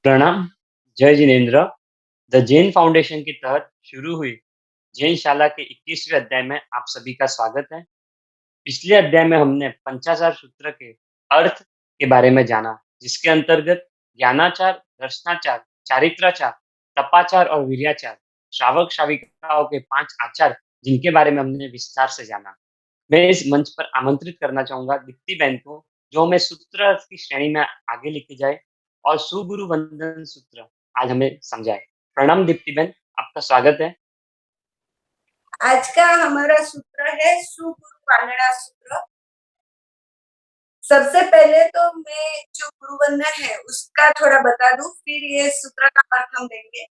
प्रणाम। जय Jinendra. The Jain foundation के तहत शुरू हुई जैन शाला के 21वें अध्याय में आप सभी का स्वागत है। पिछले अध्याय में हमने पंचाचार सूत्र के अर्थ के बारे में जाना, जिसके अंतर्गत ज्ञानाचार, दर्शनाचार, चारित्राचार, तपाचार और वीर्याचार, श्रावक श्राविकाओं के 5 आचार, जिनके बारे में हमने विस्तार से जाना। मैं इस मंच पर आमंत्रित करना चाहूंगा दीप्ति बहन को, जो हमें सूत्र अर्थ की श्रेणी में आगे लेके जाए और सुगुरु वंदन सूत्र आज हमें समझाए। प्रणाम दीप्ति बहन, आपका स्वागत है। आज का हमारा सूत्र है सुगुरु वंदना सूत्र। सबसे पहले तो मैं जो गुरु वंदन है उसका थोड़ा बता दूं, फिर ये सूत्र का अर्थ हम देंगे।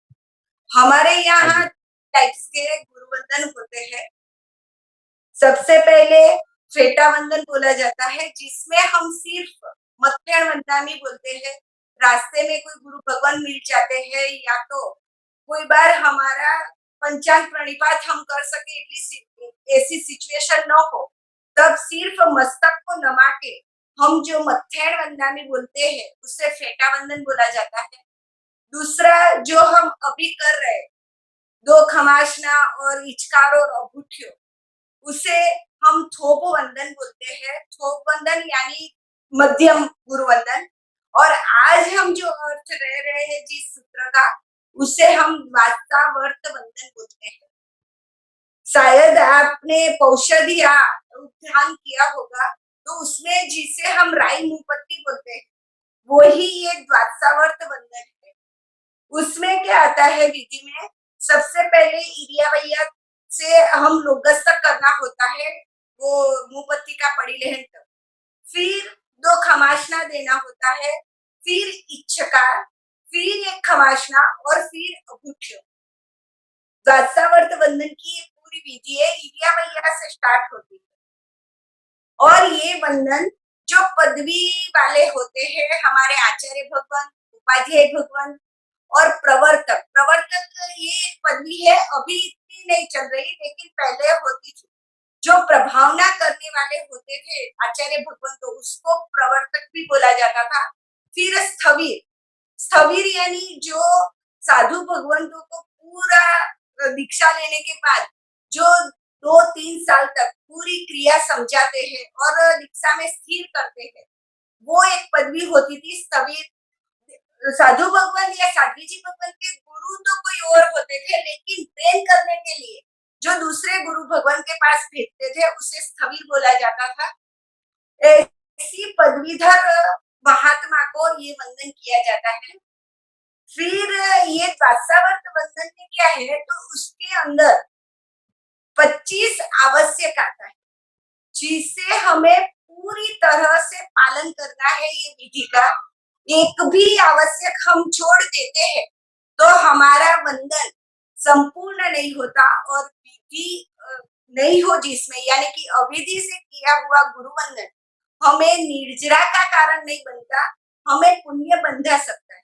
हमारे हाँ यहाँ जी। टाइप्स के गुरु वंदन होते हैं। सबसे पहले फेटा वंदन बोला जाता है, जिसमें हम सिर्फ मध्याह्न वंदनामी बोलते हैं। रास्ते में कोई गुरु भगवान मिल जाते हैं या तो कोई बार हमारा पंचांग प्रणिपात हम कर सके ऐसी सिचुएशन न हो, तब सिर्फ मस्तक को नमा के हम जो मध्याह्न वंदनामी बोलते हैं उससे फेटा वंदन बोला जाता है। दूसरा जो हम अभी कर रहे हैं, दो खमासना और इचकार और अभूठ्यो, उसे हम थोप वंदन बोलते हैं। थोप वंदन यानी मध्यम गुरु वंदन। और आज हम जो अर्थ रह रहे हैं जिस सूत्र का, उसे हम वार्तावर्त वंदन बोलते हैं। शायद आपने पौषधिया उद्यान किया होगा, तो उसमें जिसे हम राई मुपत्ति बोलते हैं, वही ये द्वादशावर्त वंदन है। उसमें क्या आता है विधि में, सबसे पहले इरिया वैया से हम लोगस्तक करना होता है, वो मुपत्ति का परिलेहन तक। फिर दो खमासना देना होता है, फिर इच्छकार, फिर एक खमासना और फिर अभूठ्यो। द्वादशावर्त वंदन की एक पूरी विधि है, इरिया वैया से स्टार्ट होती है। और ये वंदन जो पदवी वाले होते हैं, हमारे आचार्य भगवान, उपाध्याय भगवान और प्रवर्तक, ये एक पदवी है, अभी इतनी नहीं चल रही लेकिन पहले होती थी। जो प्रभावना करने वाले होते थे आचार्य भगवान, तो उसको प्रवर्तक भी बोला जाता था। फिर स्थविर, स्थविर यानी जो साधु भगवंतों को पूरा दीक्षा लेने के बाद जो 2-3 साल तक पूरी क्रिया समझाते हैं और दीक्षा में स्थिर करते हैं, वो एक पदवी होती थी स्थविर। साधु भगवान या साध्वी जी भगवान के गुरु तो कोई और होते थे, लेकिन ट्रेन करने के लिए जो दूसरे गुरु भगवान के पास भेजते थे उसे स्थविर बोला जाता था। ऐसी पदवीधर महात्मा को ये वंदन किया जाता है। फिर ये द्वादशावर्त वंदन में क्या है, तो उसके अंदर 25 आवश्यक आता है, जिसे हमें पूरी तरह से पालन करना है ये विधि का। एक भी आवश्यक हम छोड़ देते हैं तो हमारा वंदन संपूर्ण नहीं होता, और विधि नहीं हो जिसमें, यानी कि अविधि से किया हुआ गुरु वंदन हमें निर्जरा का कारण नहीं बनता, हमें पुण्य बंधा सकता है।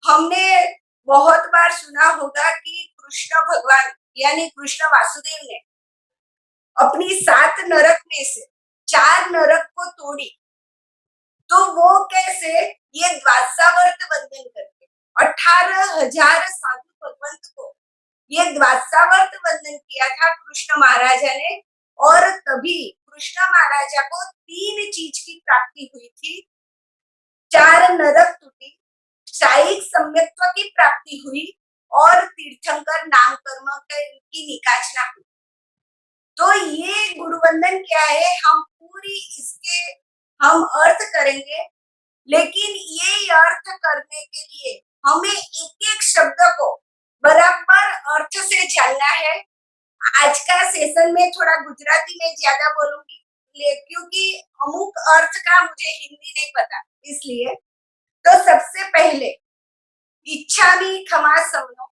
हमने बहुत बार सुना होगा कि कृष्ण भगवान यानी कृष्ण वासुदेव ने अपनी 7 नरक में से 4 नरक को तोड़ी, तो वो कैसे, ये द्वादशावर्त वंदन करके 18,000 साधु भगवंत को ये द्वादशावर्त वंदन किया था कृष्ण महाराजा ने। और तभी कृष्ण महाराजा को 3 चीज की प्राप्ति हुई थी। 4 नरक टूटी, शायिक सम्यक्त्व की प्राप्ति हुई और तीर्थंकर नाम कर्म की निकाचना हुई। तो ये गुरुवंदन क्या है, हम पूरी इसके हम अर्थ करेंगे, लेकिन ये अर्थ करने के लिए हमें एक एक शब्द को बराबर अर्थ से जानना है। आज का सेशन में थोड़ा गुजराती में ज्यादा बोलूंगी, क्योंकि अमुक अर्थ का मुझे हिंदी नहीं पता, इसलिए। तो सबसे पहले इच्छा भी खमा समनो,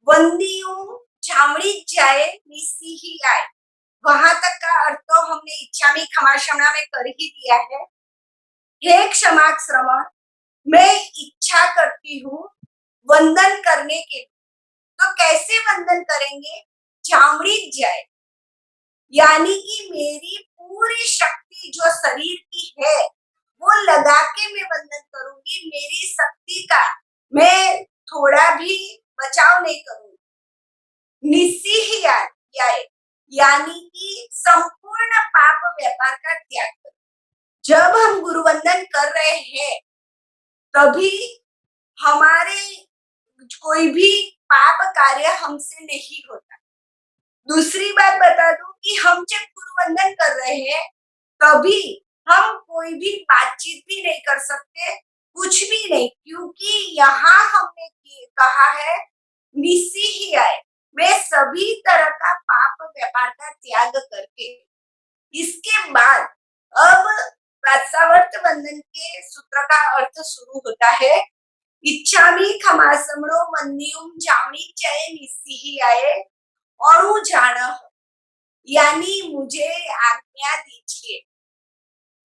वंदियों झामड़ी जाए निसी ही आए, वहां तक का अर्थ तो हमने इच्छा में क्षमा क्षमा में कर ही दिया है। हे क्षमा श्रवण, मैं इच्छा करती हूँ वंदन करने के लिए। तो कैसे वंदन करेंगे, झामड़ी जाए, यानी कि मेरी पूरी शक्ति जो शरीर की है वो लगा के मैं वंदन करूंगी। मेरी शक्ति का मैं थोड़ा भी बचाव नहीं करूंगी। निस्सिह्याय यानी कि संपूर्ण पाप व्यापार का त्याग करो। जब हम गुरुवंदन कर रहे हैं तभी हमारे कोई भी पाप कार्य हमसे नहीं होता। दूसरी बात बता दूं कि हम जब गुरुवंदन कर रहे हैं तभी हम कोई भी बातचीत भी नहीं कर सकते, कुछ भी नहीं, क्योंकि यहाँ हमने कहा है निस्सिह्याय, मैं सभी तरह का पाप व्यापार का त्याग करके। इसके बाद अब वात्सावर्त बंधन के सूत्र का अर्थ शुरू होता है। इच्छामि खमासमणो मन्नियुम जामि चय निस्सिह्याय अणुजाणः, यानी मुझे आज्ञा दीजिए।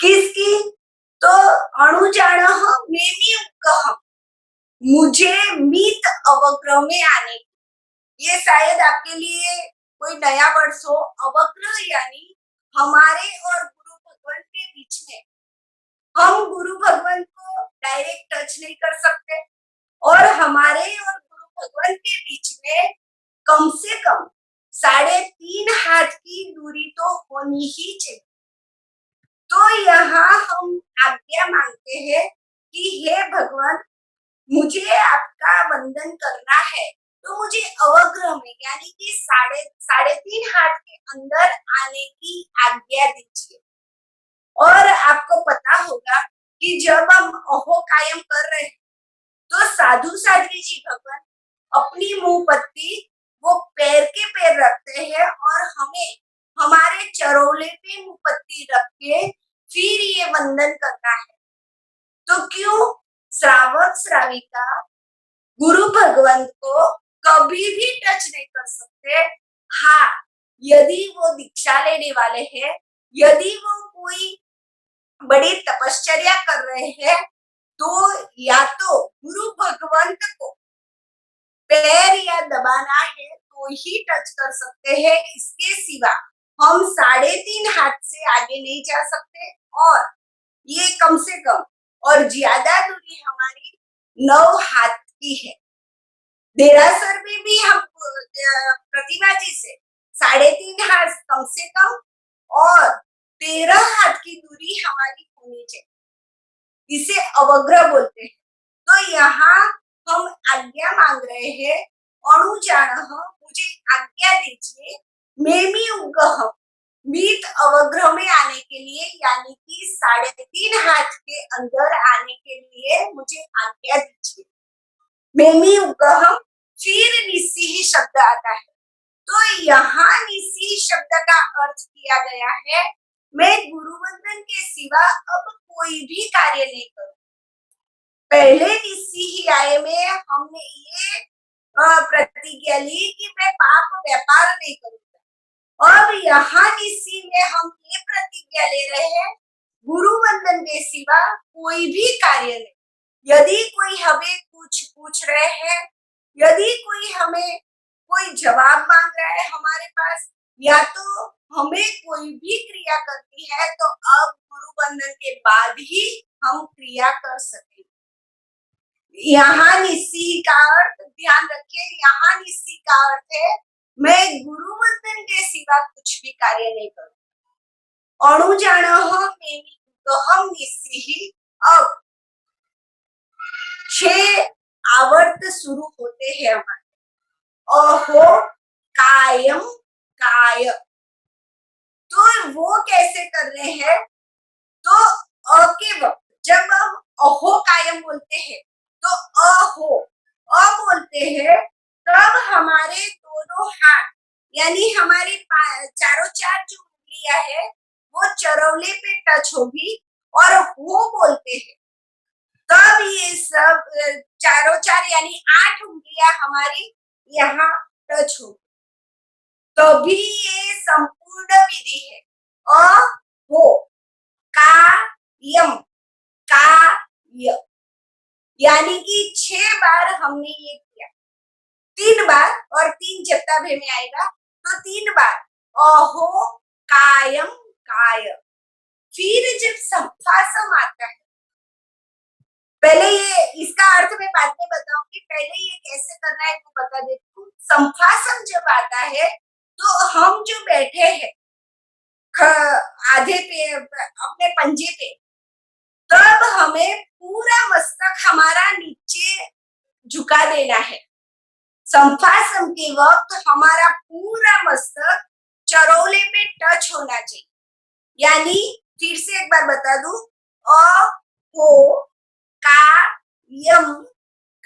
किसकी? तो अणुजाणः मेनियुक्तः, मुझे मित अवग्रह में आने की। ये शायद आपके लिए कोई नया वर्ड हो। अवग्रह यानी हमारे और गुरु भगवान के बीच में, हम गुरु भगवान को डायरेक्ट टच नहीं कर सकते और हमारे और गुरु भगवान के बीच में कम से कम 3.5 हाथ की दूरी तो होनी ही चाहिए। तो यहाँ हम आज्ञा मांगते हैं कि हे भगवान, मुझे आपका वंदन करना है तो मुझे अवग्रह में यानी कि 3.5 हाथ के अंदर आने की आज्ञा दीजिए। और आपको पता होगा कि जब हम अहो कायम कर रहे हैं तो साधु साध्वी जी भगवान अपनी मुंह पत्ती वो पैर के पैर रखते हैं और हमें हमारे चरोले पे मुंह पत्ती रख के फिर ये वंदन करना है। तो क्यों? श्रावक श्राविका गुरु भगवान को कभी भी टच नहीं कर सकते। हाँ, यदि वो दीक्षा लेने वाले हैं, यदि वो कोई बड़ी तपश्चर्या कर रहे हैं, तो या तो गुरु भगवंत को पैर या दबाना है तो ही टच कर सकते हैं, इसके सिवा हम 3.5 हाथ से आगे नहीं जा सकते। और ये कम से कम और ज्यादा दूरी हमारी 9 हाथ की है। देरासर में भी हम प्रतिभा जी से 3.5 हाथ कम से कम और 13 हाथ की दूरी हमारी होनी चाहिए। इसे अवग्रह बोलते हैं। तो यहाँ हम आज्ञा मांग रहे हैं, अणुजाणः, मुझे आज्ञा दीजिए, मेमियुगः, मित अवग्रह में आने के लिए यानी कि 3.5 हाथ के अंदर आने के लिए मुझे आज्ञा दीजिए। मेमियुगः, फिर निस्सिह शब्द आता है। तो यहाँ निस्सिह शब्द का अर्थ किया गया है, मैं गुरुवंदन के सिवा अब कोई भी कार्य नहीं करूँ। पहले निस्सिह्याय में हमने ये प्रतिज्ञा ली कि मैं पाप व्यापार नहीं करूंगा। अब यहाँ निस्सी में हम ये प्रतिज्ञा ले रहे हैं, गुरु वंदन के सिवा कोई भी कार्य नहीं। यदि कोई हमें कुछ पूछ रहे हैं, यदि कोई हमें कोई जवाब मांग रहा है हमारे पास, या तो हमें कोई भी क्रिया करनी है, तो अब गुरु वंदन के बाद ही हम क्रिया कर सकेंगे। यहाँ निस्सी का अर्थ ध्यान रखिए, यहाँ निस्सी का अर्थ है मैं गुरु वंदन के सिवा कुछ भी कार्य नहीं करूँ। अणुजाणः मेमियुगः निस्सिः। अब 6 आवर्त शुरू होते हैं हमारे। अहो कायम काय, तो वो कैसे कर रहे हैं? तो अ के वक्त जब हम अहो कायम बोलते हैं तो अहो अ बोलते हैं, तब हमारे दोनों हाथ यानी हमारी चारों 4 जो उंगलियां है वो चरौले पे टच होगी। और हो बोलते हैं तब ये सब चारों 4 यानी 8 उंगलियां हमारी यहाँ टच होगी, तभी ये संपूर्ण विधि है। अ हो कायम काय, यानी कि 6 बार हमने ये किया। 3 बार और 3 जत्ताभे में आएगा, तो 3 बार अहो कायम काय। फिर जब संफासम आता है पहले ये इसका अर्थ मैं बाद में बताऊंगी, पहले ये कैसे करना है वो बता देती हूँ। संफासम जब आता है तो हम जो बैठे हैं आधे पे अपने पंजे पे, तब हमें पूरा मस्तक हमारा नीचे झुका देना है। संफासम के वक्त हमारा पूरा मस्तक चरोले पे टच होना चाहिए। यानी फिर से एक बार बता दूं, अ हो का यम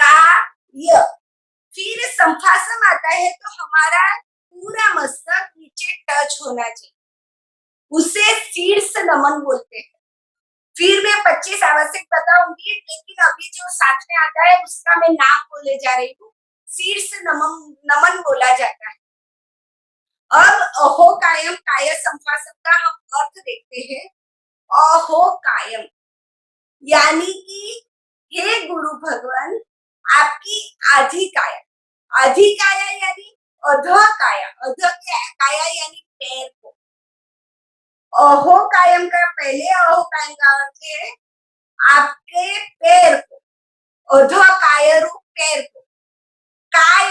का य। फिर संफासम आता है तो हमारा पूरा मस्तक नीचे टच होना चाहिए, उसे शीर्ष नमन बोलते हैं। फिर मैं 25 आवश्यक बताऊंगी, लेकिन अभी जो साथ में आता है उसका मैं नाम बोले जा रही हूँ। शीर्ष नमन नमन बोला जाता है। अब अहो कायम काय संफासम का हम अर्थ देखते हैं। अहो कायम यानी कि हे गुरु भगवान, आपकी आधी काया यानी अध काया, काया यानी पैर को। अहो कायम का पहले अहो कायम का अर्थ है आपके पैर को, अध काय रूप पैर को। काय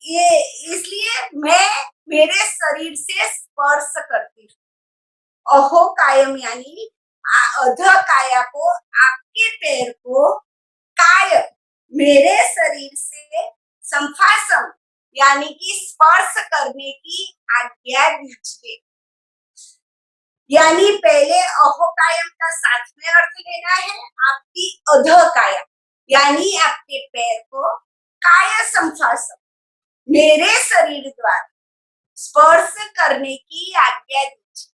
ये इसलिए मैं मेरे शरीर से स्पर्श करती हूँ। अहो कायम यानी अध काया को, आपके पैर को, काय मेरे शरीर से, संफासम यानी कि स्पर्श करने की आज्ञा दीजिए। यानी पहले अहो कायम का साथ में अर्थ लेना है, आपकी अध काया यानी आपके पैर को, काय संफासम मेरे शरीर द्वारा स्पर्श करने की आज्ञा दीजिए।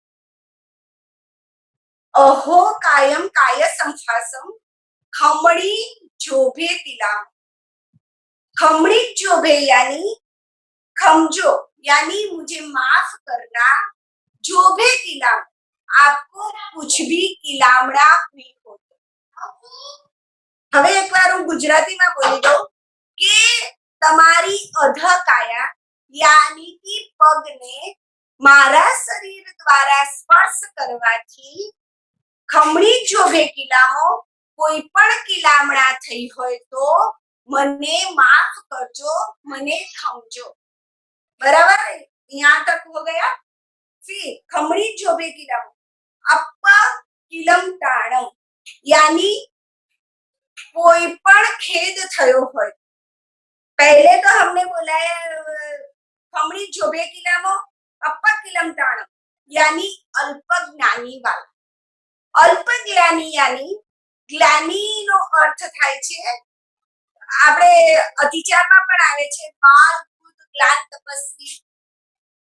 अहो कायम काय संफासम खमड़ी जोभे तिलाम। खमड़ी जोभे यानी खमजो यानी मुझे माफ करना, जोभे तिलाम आपको कुछ भी किलामड़ा हुई हो तो। હવે એકવાર હું ગુજરાતીમાં બોલી દઉં કે તમારી અધ કાયા यानी कि પગને મારા શરીર દ્વારા સ્પર્શ કરવાથી ખમણી જોભે કિલામો, કોઈ પણ કિલામણા થઈ હોય તો મને માફ કરજો, મને ખમજો। बराबर, यहाँ तक हो गया। फिर खमड़ी जोबे किलम, अप्पा किलम टाणम यानी कोई पण खेद थयो होय। पहले तो हमने बोला है खमड़ी जोबे किलमो अप्पा किलम टाणम यानी अल्प ज्ञानी वाला। अल्प ज्ञानी यानी ग्लानी नो अर्थ थाय छे, આપણે અતિચારમાં પણ આવે છે બાલ ભૂત ગ્લાન તપસ્વી।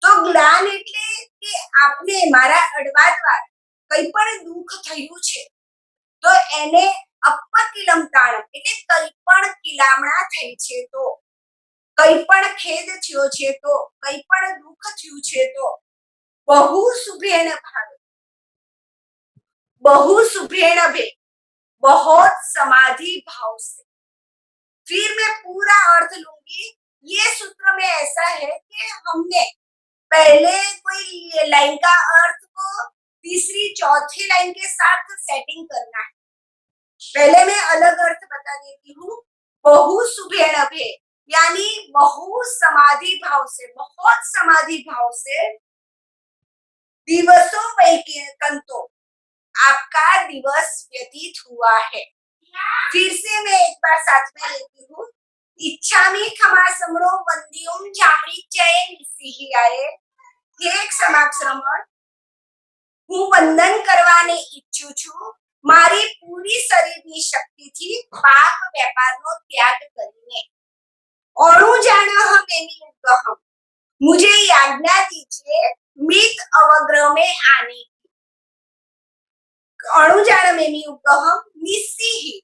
તો જ્ઞાન એટલે કે આપને મારા અડવા દ્વારા કઈ પણ દુઃખ થયું છે તો એને અપકિલમ તાણમ એટલે કઈ પણ કિલામણા થઈ છે તો, કઈ પણ ખેદ થયો છે તો, કઈ પણ દુઃખ થયું છે તો બહુ શુભેણ ભાવે, બહુ શુભેણ ભે बहुत समाधि भाव से। फिर मैं पूरा अर्थ लूंगी। ये सूत्र में ऐसा है कि हमने पहले कोई लाइन का अर्थ को तीसरी चौथी लाइन के साथ सेटिंग करना है। पहले मैं अलग अर्थ बता देती हूँ। बहु सुभेण भे यानी बहु समाधि भाव से, बहुत समाधि भाव से। दिवसों कंतो आपका दिवस व्यतीत हुआ है। फिर से मैं एक बार साथ में लेती हूँ। इच्छा में खमा समरो वंदियों जामड़ी चय निसी आए। ये एक समाक्षरमण હું વંદન કરવાને ઈચ્છું છું મારી પૂરી શરીરની શક્તિથી પાપ વેપારનો ત્યાગ કરીને। અણુ જાણ હમ એની ગહમ मुझे आज्ञा दीजिए मित अवग्रह में आने की। अणु जाण में गहम निस्सी ही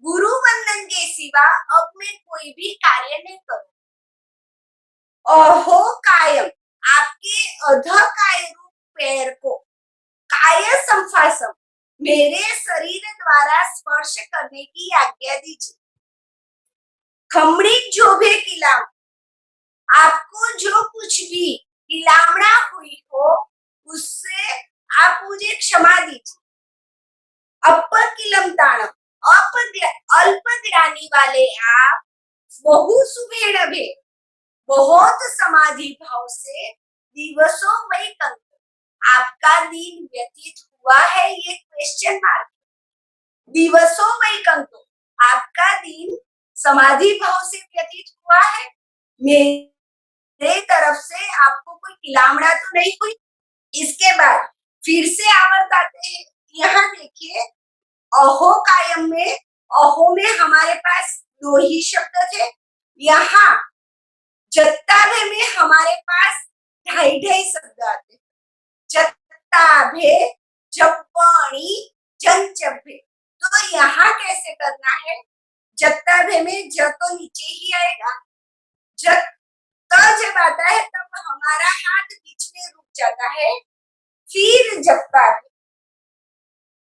गुरु वंदन के सिवा अब मैं कोई भी कार्य नहीं करूं। अहो कायम आपके अध काय रूप पैर को, काय संफासम मेरे शरीर द्वारा स्पर्श करने की आज्ञा दीजिए। खमड़ी जोभे किलाम आपको जो कुछ भी किलामड़ा हुई हो उससे आप मुझे क्षमा दीजिए। अपर किलम ताणम अल्प ज्ञानी वाले आप बहु सुबेड़ भे बहुत समाधि भाव से दिवसों वही कंत आपका दिन व्यतीत हुआ है, ये क्वेश्चन मार्क। दिवसों वही कंतो आपका दिन समाधि भाव से व्यतीत हुआ है, मेरे तरफ से आपको कोई किलामड़ा तो नहीं हुई। इसके बाद फिर से आवर्त आते हैं, यहाँ देखिए अहो कायम में, अहो में हमारे पास दो ही शब्द थे, यहाँ जत्ताभे में हमारे पास ढाई ढाई शब्द आते। जत्ताभे, जप्पणी, जंचभे। तो यहाँ कैसे करना है? जत्ताभे में ज तो नीचे ही आएगा, जब जब आता है तब हमारा हाथ बीच में रुक जाता है, फिर जप्ताभे,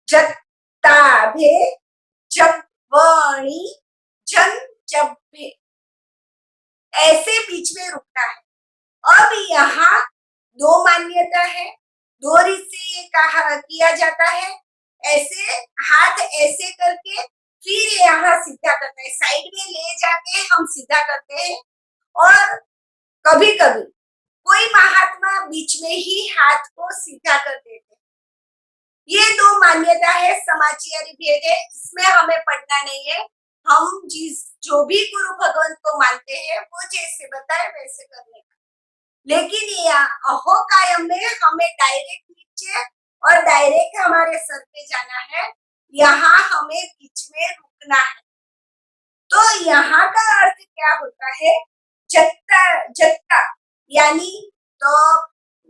जत्ताभे, जप्पणी, जंचभे, ऐसे बीच में रुकना है। अब यहाँ दो मान्यता है, दो रीत से ये कहा किया जाता है, ऐसे हाथ ऐसे करके फिर यहाँ सीधा करते हैं, साइड में ले जाके हम सीधा करते हैं। और कभी कभी कोई महात्मा बीच में ही हाथ को सीधा कर देते हैं। ये दो मान्यता है, समाचारी भेद है, इसमें हमें पढ़ना नहीं है। हम जो भी गुरु भगवंत को मानते हैं वो जैसे बताए वैसे करने का। लेकिन यहाँ अहो कायम में हमें डायरेक्ट नीचे और डायरेक्ट हमारे सर पे जाना है, यहाँ हमें बीच में रुकना है। तो यहाँ का अर्थ क्या होता है? जत्ता जत्ता यानी तो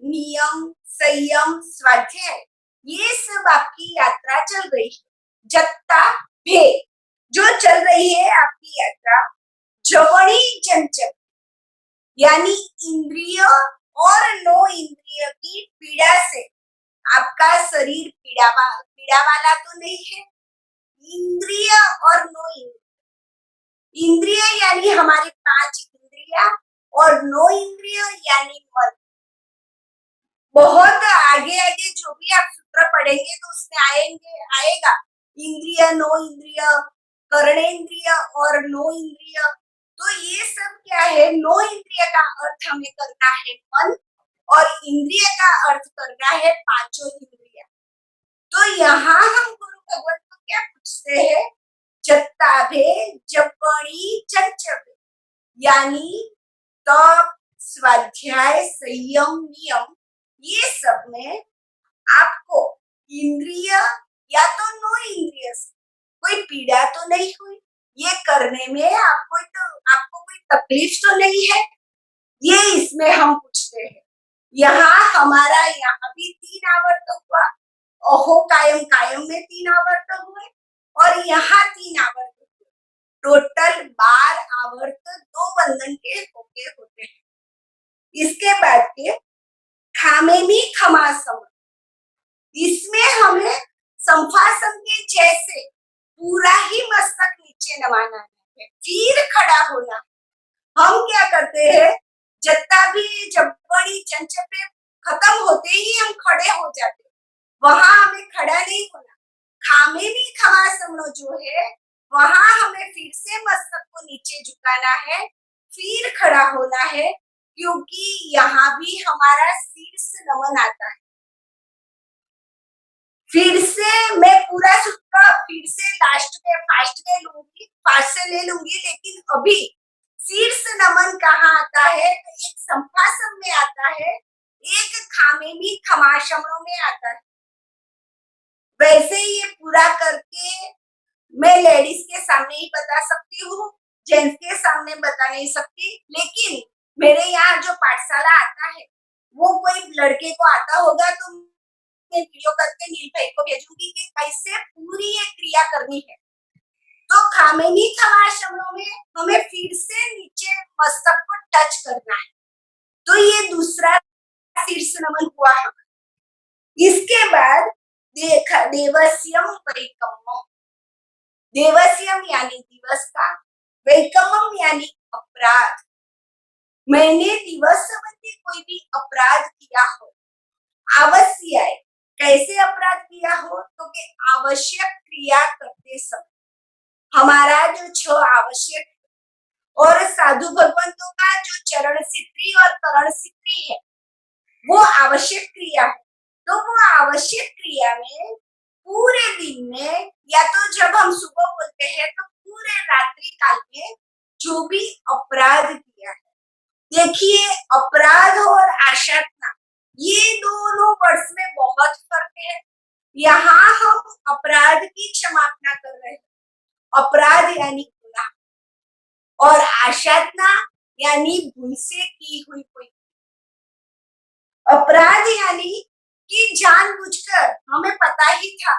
नियम, संयम, स्वाध्याय, ये सब आपकी यात्रा चल रही है। जत्ता भे, जो चल रही है आपकी यात्रा। जवणी चंचल यानी इंद्रिय और नो इंद्रिय की पीड़ा से आपका शरीर पीड़ा वाला तो नहीं है। इंद्रिय और नो इंद्रिय, इंद्रिय यानी हमारी 5 इंद्रिया और नो इंद्रिय यानी मन। बहुत आगे आगे जो भी आप सूत्र पढ़ेंगे तो उसमें आएगा इंद्रिय, नो इंद्रिय, कर्णेंद्रिय और नो इंद्रिय। तो ये सब क्या है? नो इंद्रिय का अर्थ हमें करना है मन, और इंद्रिय का अर्थ करना है पांचों इंद्रिया। तो यहाँ हम गुरु भगवत को क्या पूछते हैं? जत्ताभे, जपणी, चंचभे, यानी तप, स्वाध्याय, संयम, नियम, ये सब में आपको इंद्रिय या तो नो इंद्रिय से कोई पीड़ा तो नहीं हुई, ये करने में आपको कोई तकलीफ तो नहीं है, ये इसमें हम पूछते हैं। यहाँ हमारा यहाँ भी 3 आवर्त हुआ, अहो कायम कायम में 3 आवर्त हुए और यहाँ 3 आवर्त हुए, टोटल 12 आवर्त 2 बंधन के होते हैं। इसके बाद के खामेमी खमासम, इसमें हमें संफासम के जैसे पूरा ही मस्तक नीचे नमाना है, फिर खड़ा होना। हम क्या करते हैं? जत्ता भी जबड़ी चंचपे खत्म होते ही हम खड़े हो जाते, वहां हमें खड़ा नहीं होना। खामेमी खमासम जो है वहां हमें फिर से मस्तक को नीचे झुकाना है, फिर खड़ा होना है, क्योंकि यहाँ भी हमारा शीर्ष नमन आता है। फिर से मैं पूरा सूत्र फिर से लास्ट में फास्ट में लूंगी, फास्ट से ले लूंगी, लेकिन अभी शीर्ष नमन कहाँ आता है? तो एक संफासम में आता है, एक खामेमी खमाशमों में आता है। वैसे ही ये पूरा करके मैं लेडीज के सामने ही बता सकती हूँ, जेंट्स के सामने बता नहीं सकती। लेकिन मेरे यहाँ जो पाठशाला आता है वो कोई लड़के को आता होगा तो मैं वीडियो करके नील भाई को भेजूंगी कि कैसे पूरी ये क्रिया करनी है। तो खामेनी खमाशमों में हमें फिर से नीचे मस्तक को टच करना है। तो ये दूसरा शीर्ष नमन हुआ हमारा। इसके बाद देखा देवस्यम वैकम्मम, देवस्यम यानी दिवस का, वैकम्मम यानी अपराध। मैंने दिवस संबंधी कोई भी अपराध किया हो, अवश्य कैसे अपराध किया हो? तो कि आवश्यक क्रिया करते समय हमारा जो 6 आवश्यक और साधु भगवंतों का जो चरण सिद्धि और करण सिद्धि है, वो आवश्यक क्रिया है। तो वो आवश्यक क्रिया में पूरे दिन में या तो जब हम सुबह बोलते हैं तो पूरे रात्रि काल में जो भी अपराध किया है, देखिए अपराध और आशातना ये दोनों वर्ड्स में बहुत फर्क है। यहाँ हम अपराध की क्षमापना कर रहे हैं, अपराध यानी गुनाह और आशातना यानी भूल से की हुई कोई अपराध यानी कि जानबूझकर हमें पता ही था,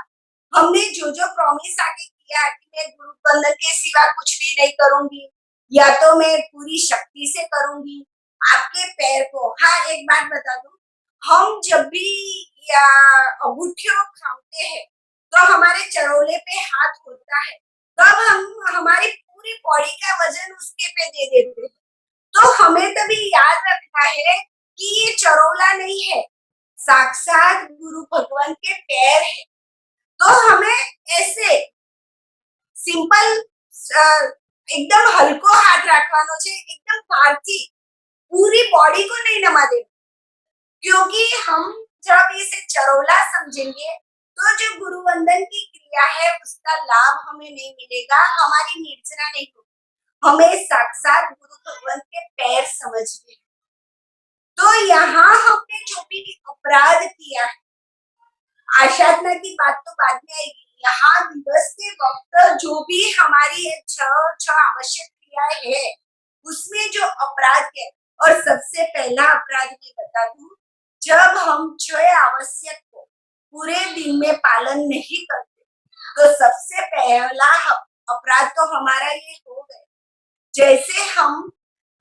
हमने जो जो प्रॉमिस आगे किया कि मैं गुरु बंधन के सिवा कुछ भी नहीं करूंगी या तो मैं पूरी शक्ति से करूंगी आपके पैर को। हाँ एक बात बता दूं, हम जब भी या अंगूठियों खाते हैं तो हमारे चरोले पे हाथ होता है, तब हम हमारी पूरी बॉडी का वजन उसके पे दे देते हैं। तो हमें तभी याद रखना है कि ये चरोला नहीं है, साक्षात गुरु भगवान के पैर है। तो हमें ऐसे સિમ્પલ एकदम हल्को हाथ રાખવાનો છે, एकदम ભારથી पूरी बॉडी को नहीं नमा देना, क्योंकि हम जब इसे चरोला समझेंगे तो जो गुरु वंदन की क्रिया है उसका लाभ हमें नहीं मिलेगा, हमारी निर्जना नहीं होगी, हमें साक्षात गुरु भगवान के पैर समझने। तो यहाँ हमने जो भी अपराध किया है, आशातना की बात तो बाद में आएगी, यहाँ दिवस के वक्त जो भी हमारी छह आवश्यक क्रियाएं है उसमें जो अपराध है, और सबसे पहला अपराध मैं बता दूं, जब हम 6 आवश्यक को पूरे दिन में पालन नहीं करते तो सबसे पहला अपराध तो हमारा ये हो गया, जैसे हम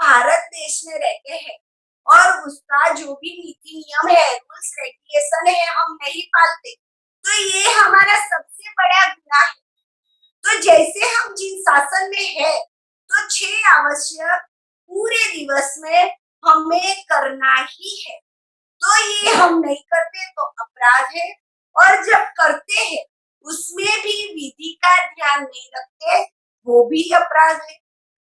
भारत देश में रहते हैं और उसका जो भी नीति नियम है, रूल्स रेगुलेशन है, हम नहीं पालते, तो ये हमारा सबसे बड़ा गुनाह है। तो जैसे हम जिन शासन में है तो 6 आवश्यक पूरे दिवस में हमें करना ही है, तो ये हम नहीं करते तो अपराध है, और जब करते हैं उसमें भी विधि का ध्यान नहीं रखते वो भी अपराध है।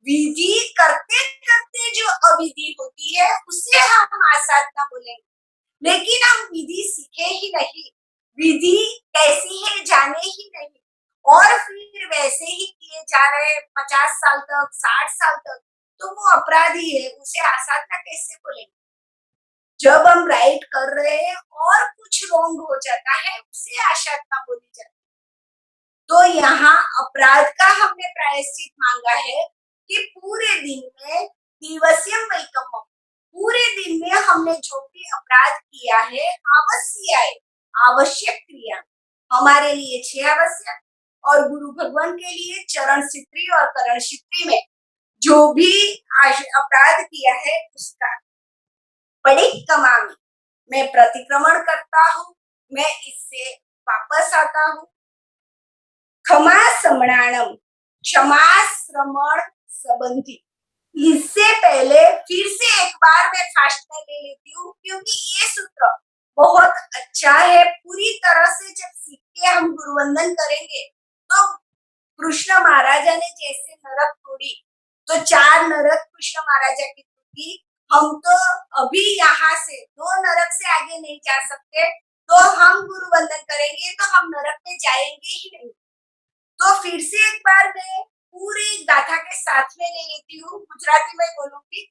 विधि करते करते जो अविधि होती है उसे हम आसाधना बोलेंगे, लेकिन हम विधि सीखे ही नहीं, विधि कैसी है जाने ही नहीं, और फिर वैसे ही किए जा रहे 50 साल तक 60 साल तक, तो वो अपराधी है, उसे आसाधना कैसे बोलेंगे। जब हम राइट कर रहे हैं और कुछ रॉन्ग हो जाता है उसे आसाधना बोली जाती है। तो यहाँ अपराध का हमने प्रायश्चित मांगा है कि पूरे दिन में दिवसीयम वैकम्यम, पूरे दिन में हमने जो भी अपराध किया है आवश्यक क्रिया हमारे लिए 6 आवश्यक, और गुरु भगवान के लिए चरण सिद्धि और करण सिद्धि में जो भी अपराध किया है उसका परिक्रमामी मैं प्रतिक्रमण करता हूँ, मैं इससे वापस आता हूँ। क्षमा समणाणम, क्षमा श्रमण संबंधी, इससे पहले फिर से एक बार मैं फास्ट में ले लेती हूँ, क्योंकि ये सूत्र बहुत अच्छा है। पूरी तरह से जब सीख के हम गुरुवंदन करेंगे तो कृष्ण महाराजा ने जैसे नरक तोड़ी, तो 4 नरक कृष्ण महाराजा की तोड़ी, हम तो अभी यहाँ से 2 नरक से आगे नहीं जा सकते, तो हम गुरुवंदन करेंगे तो हम नरक में जाएंगे ही नहीं। तो फिर से एक बार मैं पूरी गाथा के साथ में ले लेती हूँ, गुजराती में बोलूंगी।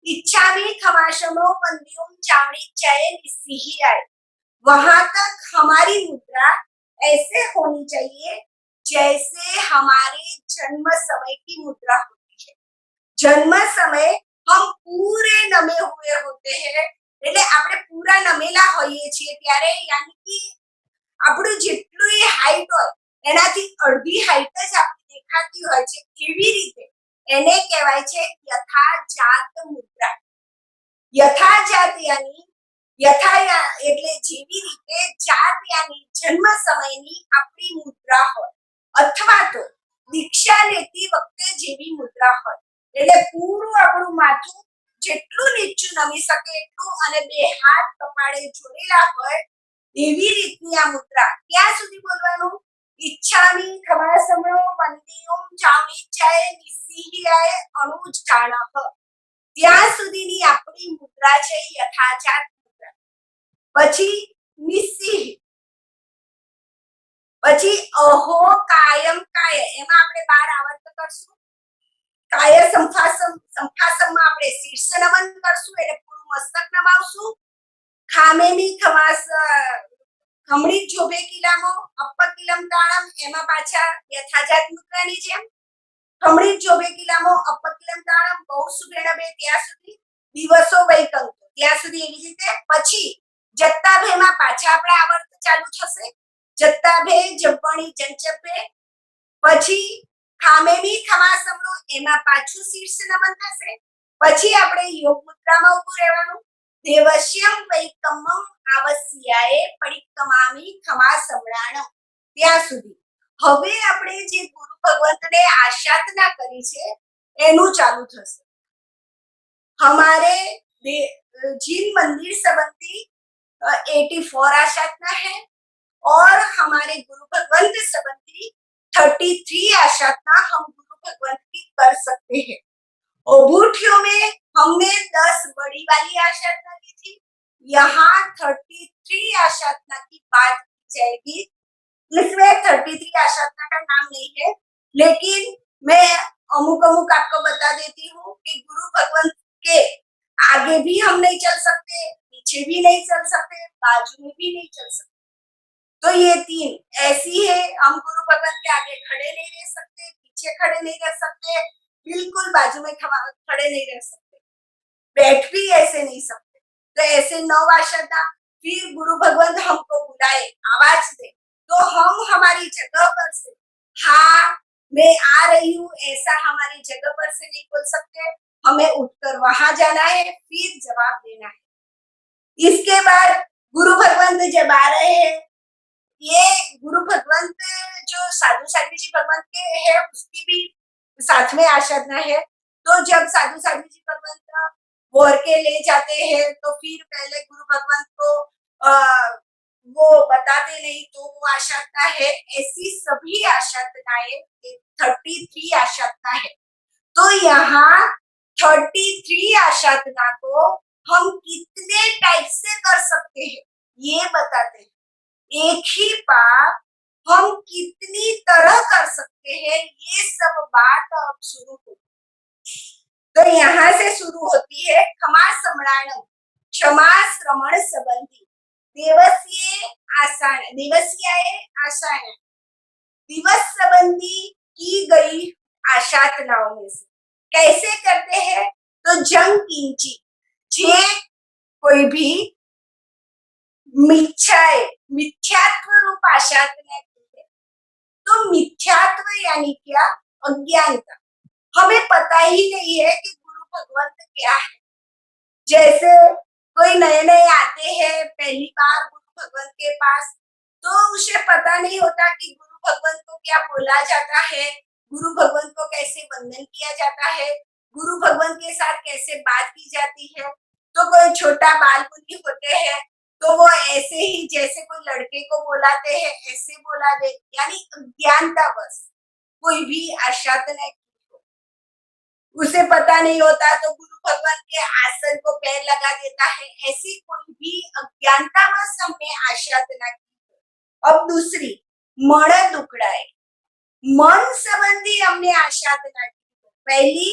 इच्छामी खमाशमो मंदियों चावड़ी चयन ही आए, वहां तक हमारी मुद्रा ऐसे होनी चाहिए जैसे हमारे जन्म समय की मुद्रा होती है। जन्म समय हम पूरे नमे हुए होते हैं, એટલે આપણે પૂરા નમેલા હોઈએ છીએ ત્યારે, યાની કે આપણું જેટલું હાઈટ હોય એનાથી અડધી હાઈટ જ આપણી દેખાતી હોય છે, એવી રીતે એને કહેવાય છે યથાજાત મુદ્રા। યથાજાત यानी યથા એટલે જેવી રીતે જાત यानी જન્મ સમયની આપણી મુદ્રા હોય, અથવા તો દીક્ષા લેતી વખતે જેવી મુદ્રા હોય, એટલે પૂરું આપણું માથું જેટલું નીચું નમી શકે એટલું અને બે હાથ કપાળે જોડેલા હોય એવી રીતની આ મુદ્રા। ક્યાં સુધી બોલવાનું? इच्छामि खमासमो वंदेयं જાવણીચાય નિસિહિયાય અણુ જાણહ ત્યાં સુધીની આપણી મુદ્રા છે યથાજાત મુદ્રા. પછી નિસિહ, પછી અહો કાયમ કાય, એમાં આપણે 12 આવર્ત કરશું. કાય સંફાસમ, સંફાસમમાં આપણે શીર્ષ નમન કરશું એટલે પૂરું મસ્તક નમાવશું. ખામેમી ખમાસ, ખમણી જોભે કિલામો અપકિલમ તાણમ, એમાં પાછા યથાજાત મુદ્રાની જેમ ખમણી જોભે કિલામો અપકિલમ તાણમ બહુ સુભેણ બે ત્યાં સુધી દિવસો વૈકંતો ત્યાં સુધી એવી રીતે. પછી જત્તા ભેમાં પાછા આપણે આવર્ત ચાલુ થશે. જત્તા ભે જબ્બણી જંચભે, પછી ખામેમી ખમાસમનો એમાં પાછું શીર્ષ નમન થશે. પછી આપણે યોગ મુદ્રામાં ઊભું રહેવાનું. દેવશ્યમ વૈકમમ આવસ્યાએ પરિક્રમામી ખમાસમણાણ ત્યાં સુધી. હવે આપણે જે ગુરુ ભગવંતને આશાતના કરી છે એનું ચાલુ થશે. हमारे जिन मंदिर संबंधी 84 आशातना है और हमारे गुरु भगवंत संबंधी 33 आशातना हम गुरु भगवंत की कर सकते हैं. ओबूठियों में हमने 10 बड़ी वाली आशातना की थी, यहाँ 33 आशातना की बात की जाएगी. इसमें 33 आशातना का नाम नहीं है, लेकिन मैं अमुक अमुक आपको बता देती हूँ कि गुरु भगवंत के आगे भी हम नहीं चल सकते, पीछे भी नहीं चल सकते, बाजू में भी नहीं चल सकते. तो ये 3 ऐसी है. हम गुरु भगवंत के आगे खड़े नहीं रह सकते, पीछे खड़े नहीं रह सकते, बिल्कुल बाजू में खड़े नहीं रह सकते, बैठ भी ऐसे नहीं सकते. तो ऐसे 9 आशाता. फिर गुरु भगवंत हमको बुलाए, आवाज दे, तो हम हमारी जगह पर से हाँ मैं आ रही हूँ ऐसा हमारी जगह पर से नहीं बोल सकते. हमें उठकर वहां जाना है, फिर जवाब देना है. इसके बाद गुरु भगवंत जब आ रहे हैं, ये गुरु भगवंत जो साधु साध्वी जी भगवंत के है उसकी भी साथ में आशाधना है. तो जब साधु साध्वी जी भगवंत बोर के ले जाते हैं तो फिर पहले गुरु भगवंत को वो बताते नहीं तो वो आशाधना है. ऐसी सभी आशाधनाएं 33 आशाधना है. तो यहाँ 33 आशाधना को हम कितने टाइप से कर सकते हैं ये बताते हैं. एक ही पाप हम कितनी तरह कर सकते हैं ये सब बात अब शुरू होती. तो यहाँ से शुरू होती है क्षमा सम्राणम, क्षमा श्रमण संबंधी. दिवसीय आसान, दिवसीय आसान, दिवस संबंधी की गई आशातनाओं में से कैसे करते हैं. तो जंग किंची, जे कोई भी मिथ्याए, मिथ्यात्व रूप आशातना की है. तो मिथ्यात्व यानी क्या, अज्ञानता. हमें पता ही नहीं है कि गुरु भगवंत क्या है. जैसे कोई नए नए आते हैं पहली बार गुरु भगवंत के पास, तो उसे पता नहीं होता कि गुरु भगवंत को क्या बोला जाता है, गुरु भगवंत को कैसे वंदन किया जाता है, गुरु भगवंत के साथ कैसे बात की जाती है. तो कोई छोटा बाल मुनि होते हैं तो वो ऐसे ही जैसे कोई लड़के को बुलाते हैं ऐसे बुला दे, यानी अज्ञानता बस. कोई भी आशातना उसे पता नहीं होता तो गुरु भगवान के आसन को पैर लगा देता है. ऐसी कोई भी अज्ञानता बस हमें आशातना की. अब दूसरी मण दुकड़ाए, मन संबंधी हमने आशातना की. पहली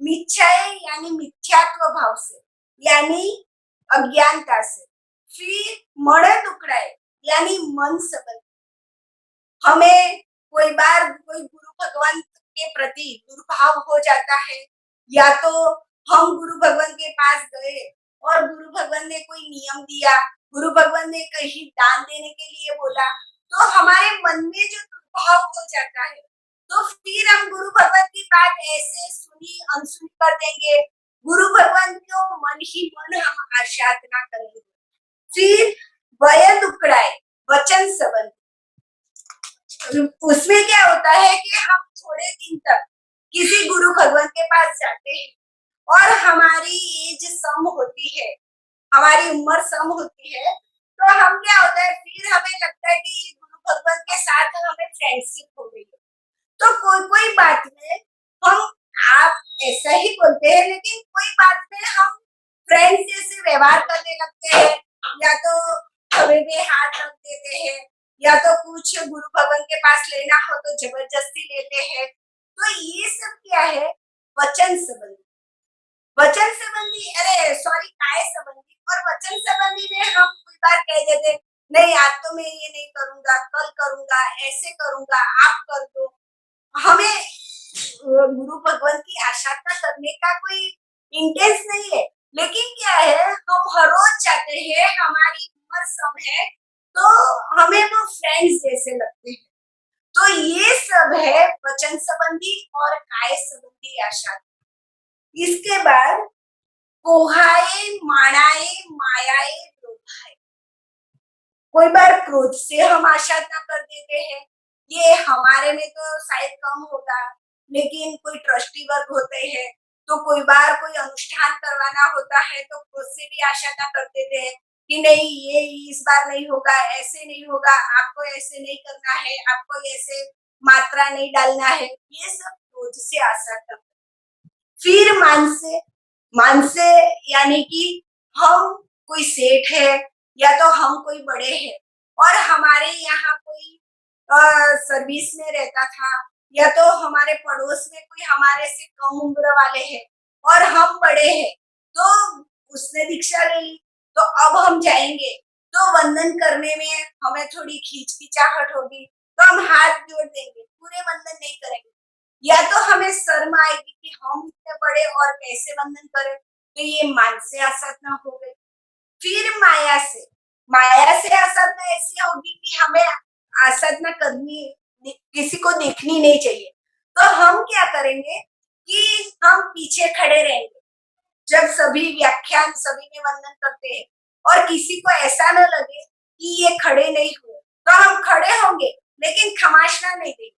मिथ्याए यानी मिथ्यात्व भाव से यानी अज्ञानता से. फिर मण दुकड़ाए यानी मन संबंधी. हमें कोई बार कोई गुरु भगवान के प्रति दुर्भाव हो जाता है, या तो हम गुरु भगवान के पास गए और गुरु भगवान ने कोई नियम दिया, गुरु भगवान ने कहीं दान देने के लिए बोला, तो हमारे मन में जो दुर्भाव हो जाता है तो फिर हम गुरु भगवान की बात ऐसे सुनी अनसुनी कर देंगे. गुरु भगवान को मन ही मन हम आशातना करेंगे. फिर वय दुकड़ाए, वचन संबंध. उसमें क्या होता है कि हम थोड़े दिन तक किसी गुरु भगवान के पास जाते हैं और हमारी एज सम होती है, हमारी उम्र सम होती है, तो हम क्या होता है फिर हमें लगता है कि गुरु भगवान के साथ हमें नहीं बोलते हैं, लेकिन कोई बात में हम फ्रेंड्स जैसे व्यवहार करने लगते हैं, या तो हमें भी हाथ रख देते हैं, या तो कुछ गुरु भगवान के पास लेना हो तो जबरदस्ती लेते हैं। तो ये सब क्या है? वचन संबंधी। वचन संबंधी, अरे सॉरी, काय संबंधी और वचन संबंधी में हम कोई बार कह देते, नहीं आज तो मैं ये नहीं करूंगा, कल करूंगा, ऐसे करूंगा, आप कर दो। हमें गुरु भगवान की आराधना करने का कोई इंटेंस नहीं है, लेकिन क्या है, हम हर रोज जाते हैं, हमारी उम्र सम है, तो हमें वो फ्रेंड्स जैसे लगते हैं। तो ये सब है वचन संबंधी और काय संबंधी आशा। इसके बाद कोहाए, माणाए, मायाए, लोभाए। कोई बार क्रोध से हम आशा कर देते हैं, ये हमारे में तो शायद कम होगा, लेकिन कोई ट्रस्टी वर्ग होते हैं, तो कोई बार कोई अनुष्ठान करवाना होता है तो क्रोध से भी आशा कर देते हैं कि नहीं ये इस बार नहीं होगा, ऐसे नहीं होगा, आपको ऐसे नहीं करना है, आपको ऐसे मात्रा नहीं डालना है, ये सब क्रोध से आशा कर। फिर मान से यानी कि हम कोई सेठ है, या तो हम कोई बड़े हैं और हमारे यहाँ कोई सर्विस में रहता था, या तो हमारे पड़ोस में कोई हमारे से कम उम्र वाले हैं और हम बड़े हैं, तो उसने दीक्षा ले ली, तो अब हम जाएंगे तो वंदन करने में हमें थोड़ी खींचखींचाहट होगी, तो हम हाथ जोड़ देंगे, पूरे वंदन नहीं करेंगे, या तो हमें शर्म आएगी कि हम इतने बड़े और कैसे वंदन करें, तो ये मान से आसाधना हो गई। फिर माया से आसाधना ऐसी होगी कि हमें आसाधना करनी, किसी को देखनी नहीं चाहिए, तो हम क्या करेंगे कि हम पीछे खड़े रहेंगे जब सभी व्याख्यान सभी में वंदन करते हैं, और किसी को ऐसा न लगे कि ये खड़े नहीं हुए, तो हम खड़े होंगे लेकिन खमाशना नहीं देंगे,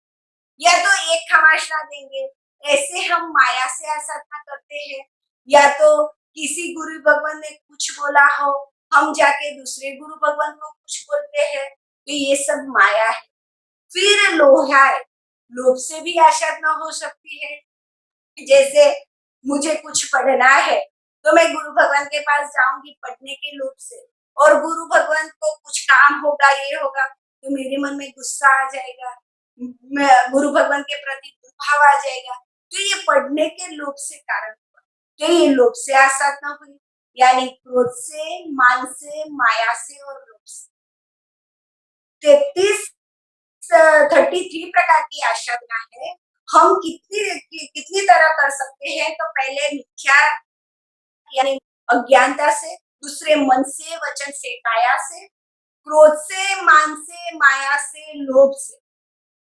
या तो एक खमाशना देंगे। ऐसे हम माया से आसाधना करते हैं, या तो किसी गुरु भगवान ने कुछ बोला हो, हम जाके दूसरे गुरु भगवान को कुछ बोलते हैं, तो ये सब माया है। फिर लोहा है, लोभ से भी आसाधना हो सकती है, जैसे मुझे कुछ पढ़ना है तो मैं गुरु भगवान के पास जाऊंगी पढ़ने के लोभ से, और गुरु भगवान को कुछ काम होगा, ये होगा, तो मेरे मन में गुस्सा आ जाएगा, गुरु भगवान के प्रति दुर्भाव आ जाएगा, तो ये पढ़ने के लोभ से कारण हुआ, तो ये लोभ से आसाधना हुई, यानी क्रोध से, मान से, माया से और लोभ से। 33 प्रकार की आसाधना है। हम कितनी तरह कर सकते हैं, तो पहले मिथ्या यानी अज्ञानता से, दूसरे मन से, वचन से, काया से, क्रोध से, मान से, माया से, लोभ से,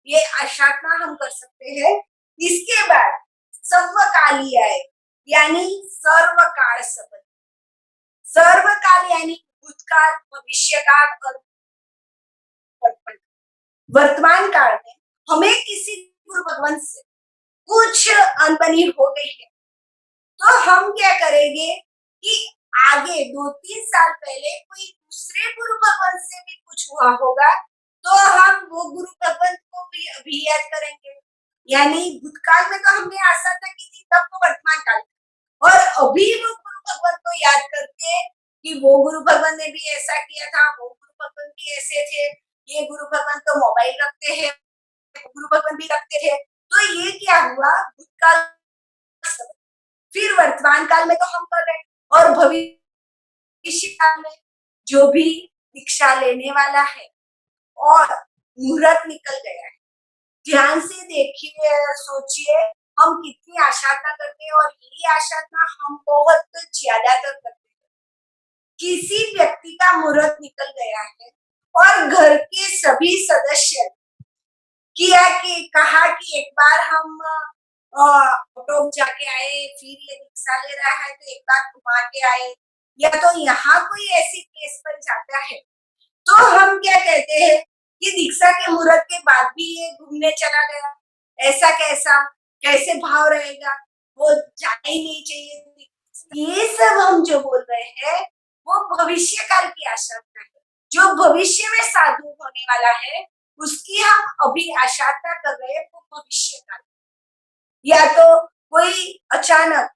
ये आसाधना हम कर सकते हैं। इसके बाद सर्वकालीय है, यानी सर्वकाल संबंध। सर्वकाल यानी भूतकाल, भविष्यकाल और वर्तमान काल में हमें किसी गुरु भगवान से कुछ अनबनी हो गई है, तो हम क्या करेंगे कि आगे 2-3 साल पहले कोई दूसरे गुरु भगवान से भी कुछ हुआ होगा, तो हम वो गुरु भगवान को भी अभी याद करेंगे, यानी भूतकाल में तो हमने आसाधना की थी, तब तो वर्तमान काल में, और अभी वो गुरु भगवान को याद करके कि वो गुरु भगवान ने भी ऐसा किया था, वो गुरु भगवान भी ऐसे थे, ये गुरु भगवान तो मोबाइल रखते हैं, गुरु भगवान भी रखते थे, तो ये क्या हुआ, भूतकाल। फिर वर्तमान काल में तो हम कर रहे हैं, और भविष्य काल में जो भी दीक्षा लेने वाला है और मुहूर्त निकल गया है, ध्यान से देखिए, सोचिए हम कितनी आसाधना करते हैं, और ये आसाधना हम बहुत ज्यादातर करते हैं। किसी व्यक्ति का मुहूर्त निकल गया है और घर के सभी सदस्य किया कि कहा कि एक बार हम ऑटो जाके आए, फिर ये दीक्षा ले रहा है तो एक बार घुमा के आए, या तो यहाँ कोई ऐसी प्लेस पर जाता है, तो हम क्या कहते हैं कि दीक्षा के मुहूर्त के बाद भी ये घूमने चला गया, ऐसा कैसे भाव रहेगा, वो जाना ही नहीं चाहिए। ये सब हम जो बोल रहे हैं वो भविष्य काल की आशंका है, जो भविष्य में साधु होने वाला है उसकी हम अभी आशंका कर रहे हैं, वो भविष्य काल, या तो कोई अचानक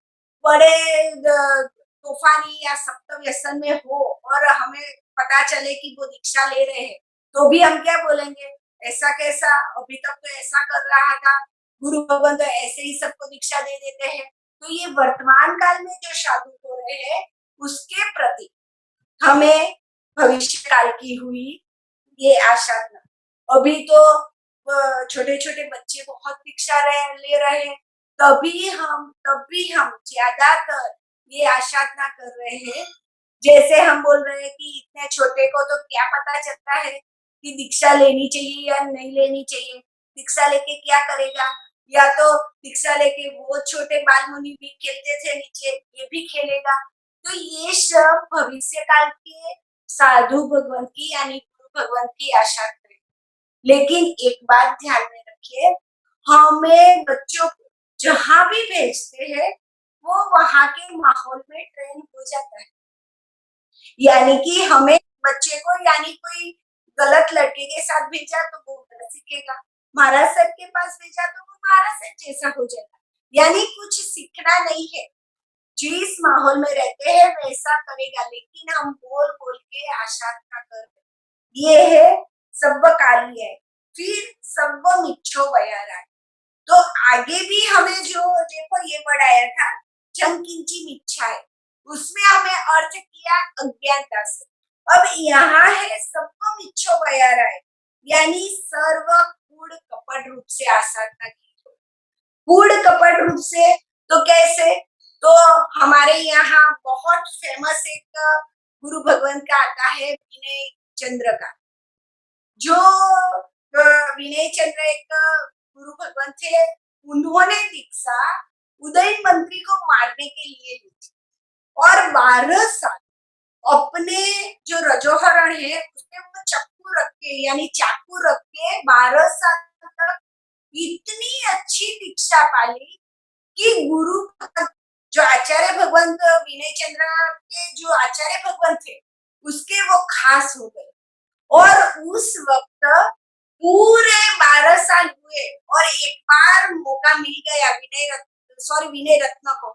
बड़े तूफानी या सख्त व्यसन में हो और हमें पता चले कि वो दीक्षा ले रहे हैं, तो भी हम क्या बोलेंगे, ऐसा कैसा, अभी तक तो ऐसा कर रहा था, गुरु भगवान तो ऐसे ही सबको दीक्षा दे देते हैं। तो ये वर्तमान काल में जो साधु हो रहे हैं, उसके प्रति हमें भविष्य काल की हुई ये आशा न, अभी तो छोटे-छोटे बच्चे बहुत दीक्षा ले रहे हैं, तब भी हम ज़्यादातर ये आशा ना कर रहे हैं। जैसे हम बोल रहे हैं कि इतने छोटे को तो क्या पता चलता है कि दीक्षा लेनी चाहिए या नहीं लेनी चाहिए, दीक्षा लेके क्या करेगा? या तो दीक्षा लेके वो छोटे बाल मुनि भी खेलते थे नीचे, ये भी खेलेगा। तो ये सब भविष्य काल के साधु भगवंत की यानी गुरु भगवंत की आशा करें। लेकिन एक बात ध्यान में रखिए, हमें बच्चों को जहाँ भी भेजते हैं, वो वहाँ के माहौल में ट्रेन हो जाता है। यानी कि हमें बच्चे को यानी कोई गलत लड़के के साथ भेजा तो वो गलत सीखेगा, महाराज साहब के पास भेजा तो वो महाराज साहब जैसा हो जाएगा। यानी कुछ सीखना नहीं है, जिस माहौल में रहते हैं वैसा करेगा, लेकिन हम बोल-बोल के आशा ना कर ये है सर्वकाली है, फिर सर्व मिच्छो वैराग्य। तो आगे भी हमें जो देखो ये वर्ड आया था जंकिंची मिच्छा है, उसमें हमें अर्थ किया अज्ञानता से। अब यहाँ है सबको मिच्छो वैराग्य, यानी सर्व कूढ़ कपट रूप से आसाधना की। कूढ़ कपट रूप से तो कैसे? तो हमारे यहाँ बहुत फेमस एक गुरु भगवान का आता है विनय चंद्र का, जो विनय चंद्र एक गुरु भगवान थे, उन्होंने दीक्षा उदयन मंत्री को मारने के लिए ली थी और 12 साल अपने जो रजोहरण है उसमें वो चक्कू रख के यानी चाकू रख के 12 साल तक इतनी अच्छी दीक्षा पाली कि गुरु जो आचार्य भगवंत विनय चंद्र के जो आचार्य भगवंत थे उसके वो खास हो गए और उस वक्त पूरे 12 साल हुए और एक बार मौका मिल गया विनय रत्न को,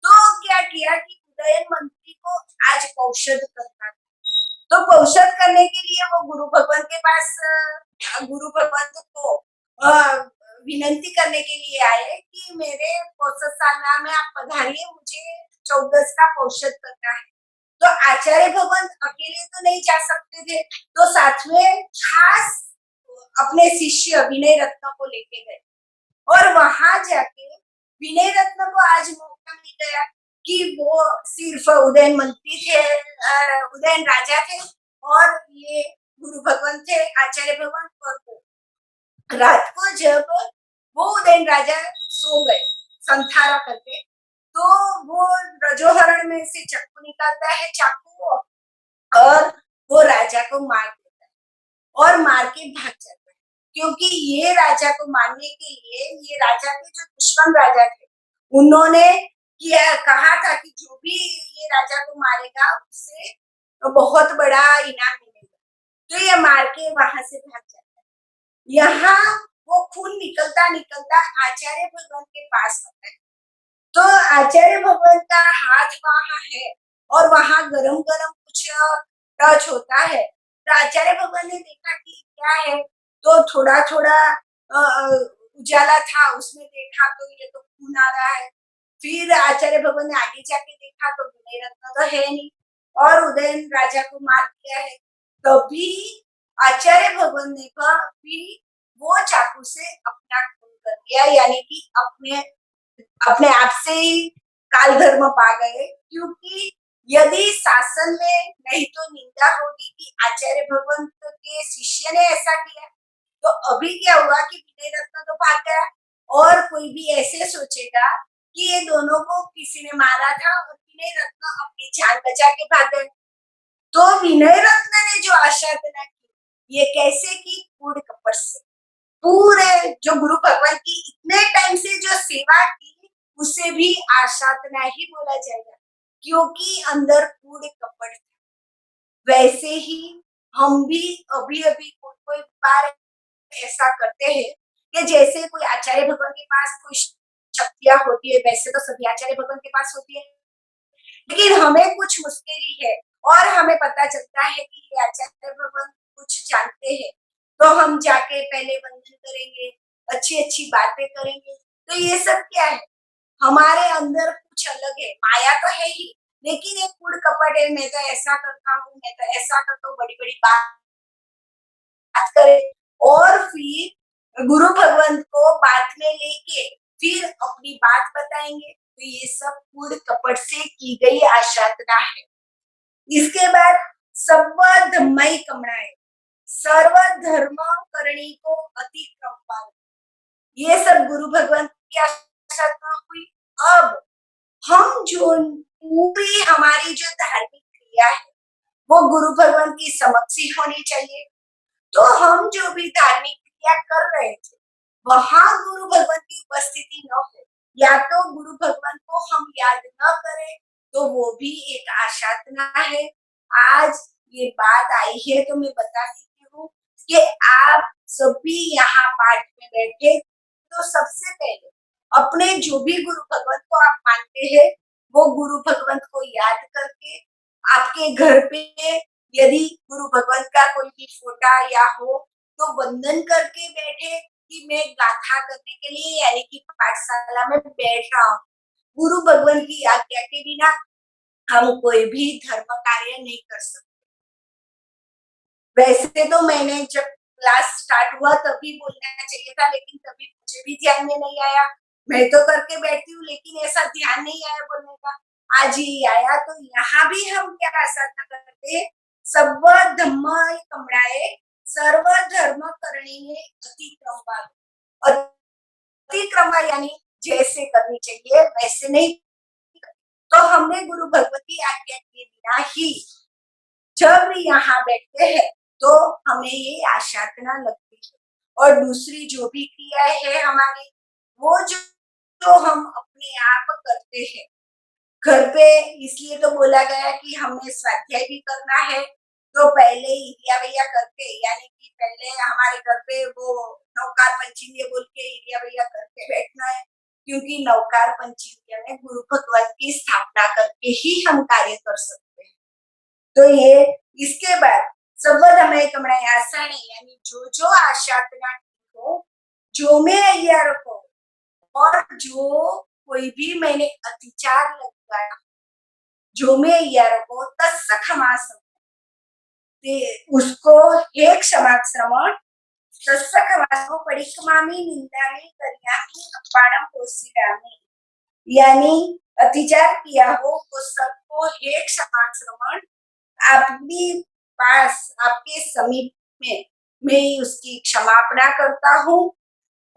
तो क्या किया कि उदयन मंत्री को आज कौशल करना था। तो कौशल करने के लिए वो गुरु भगवान के पास गुरु भगवान को विनंती करने के लिए आए कि मेरे कौशल सालना में आप पधारिए, मुझे 14 का कौशल करना है। तो आचार्य भगवान अकेले तो नहीं जा सकते थे, तो साथ में खास अपने शिष्य विनय रत्न को लेके गए और वहां जाके विनय रत्न को आज मौका मिल गया कि वो सिर्फ उदयन मंत्री थे, उदयन राजा थे और ये गुरु भगवान थे आचार्य भगवान। और वो रात को जब वो उदयन राजा सो गए संथारा करके, तो वो रजोहरण में से चाकू निकालता है, चाकू, और वो राजा को मार देता है और मार के भाग जाता है, क्योंकि ये राजा को मारने के लिए ये राजा के जो दुश्मन राजा थे उन्होंने किया कहा था कि जो भी ये राजा को मारेगा उससे तो बहुत बड़ा इनाम मिलेगा, तो ये मार के वहां से भाग जाता है। यहाँ वो खून निकलता निकलता आचार्य भगवान के पास आता है, तो आचार्य भगवान का हाथ वहां है और वहां गरम गरम कुछ टच होता है, तो आचार्य भगवान ने देखा कि क्या है, तो थोड़ा थोड़ा उजाला था उसमें देखा तो ये तो खून आ रहा है। फिर आचार्य भगवान ने आगे जाके देखा तो विनय रत्न तो है नहीं और उदयन राजा को मार दिया है। तभी आचार्य भगवान ने भी वो चाकू से अपना खून कर दिया, यानी कि अपने अपने आप से ही काल धर्म पा गए, क्योंकि यदि शासन में नहीं तो निंदा होगी कि आचार्य भगवंत के शिष्य ने ऐसा किया, तो अभी क्या हुआ कि विनय रत्न तो भाग गया और कोई भी ऐसे सोचेगा कि ये दोनों को किसी ने मारा था और विनय रत्न अपनी जान बचा के भाग गए। तो विनय रत्न ने जो आशाधना की ये कैसे की, कूड़ कपट से। पूरे जो गुरु भगवान की इतने टाइम से जो सेवा की उसे भी आशाधना ही बोला जाएगा, क्योंकि अंदर कूड़ कपट था। वैसे ही हम भी अभी अभी कोई बार ऐसा करते हैं कि जैसे कोई आचार्य भगवान के पास कोई शक्तियाँ होती है, वैसे तो सभी आचार्य भगवान के पास होती है। लेकिन हमें कुछ मुश्किल है और हमें पता चलता है कि ये आचार्य भगवान कुछ जानते हैं, तो हम जाके पहले वंदन करेंगे, अच्छी-अच्छी बातें करेंगे। तो ये सब क्या है? हमारे अंदर कुछ अलग है, माया तो है ही, लेकिन एक कूड़ कपट है, मैं तो ऐसा करता हूँ, मैं तो ऐसा करता हूँ, बड़ी-बड़ी बात करें और फिर गुरु भगवंत को बात में लेके फिर अपनी बात बताएंगे। तो ये सब कूड़ कपट से की गई आशाधना है। इसके बाद सर्व धम्मई कमणाए, सर्व धर्म करणी को अतिक्रम पार, ये सब गुरु भगवंत की आशाधना हुई। अब हम जो पूरी हमारी जो धार्मिक क्रिया है वो गुरु भगवान की समक्ष ही होनी चाहिए। तो हम जो भी धार्मिक क्रिया कर रहे थे वहां गुरु भगवान की उपस्थिति न हो, या तो गुरु भगवान को हम याद न करें, तो वो भी एक आशाधना है। आज ये बात आई है तो मैं बता देती हूँ कि आप सभी यहाँ पाठ में बैठे, तो सबसे पहले अपने जो भी गुरु भगवंत को आप मानते हैं वो गुरु भगवंत को याद करके आपके घर पे यदि गुरु भगवंत का कोई भी फोटा या हो तो वंदन करके बैठे कि मैं गाथा करने के लिए यानी कि पाठशाला में बैठ रहा हूँ। गुरु भगवान की आज्ञा के बिना हम कोई भी धर्म कार्य नहीं कर सकते। वैसे तो मैंने जब क्लास स्टार्ट हुआ तभी बोलना चाहिए था, लेकिन तभी मुझे भी ध्यान में नहीं आया। मैं तो करके बैठती हूँ लेकिन ऐसा ध्यान नहीं आया बोलने का। आज ही आया, तो यहाँ भी हम क्या साधना करते हैं, सर्व धम्म कमणाए, सर्व धर्म करणी अतिक्रम, अतिक्रम यानी जैसे करनी चाहिए वैसे नहीं। तो हमने गुरु भगवत की आज्ञा के बिना ही जब यहाँ बैठते हैं तो हमें ये आशाधना लगती है। और दूसरी जो भी क्रिया है हमारी, वो जो हम अपने आप करते हैं घर पे, इसलिए तो बोला गया कि हमें स्वाध्याय भी करना है। तो पहले इरिया भैया करके, यानी कि पहले हमारे घर पे वो नवकार पंचीन्य बोल के इरिया भैया करके बैठना है, क्योंकि नवकार पंचीन्य में गुरु भगवान की स्थापना करके ही हम कार्य कर सकते हैं। तो ये इसके बाद संवदमय कमणाए आसाने, यानी जो जो आशाधना हो, जो मैं अय्यार को और जो कोई भी मैंने अतिचार लगाया, जो मैं अय्यार को तत्स क्षमा उसको हे क्षमा श्रवण, तत्स क्षमा परिक्रमामी निंदामी करियामी अपाणम कोशिरामी, यानी अतिचार किया हो वो सबको हे क्षमा श्रवण, आपके पास आपके समीप में मैं उसकी क्षमापना करता हूँ,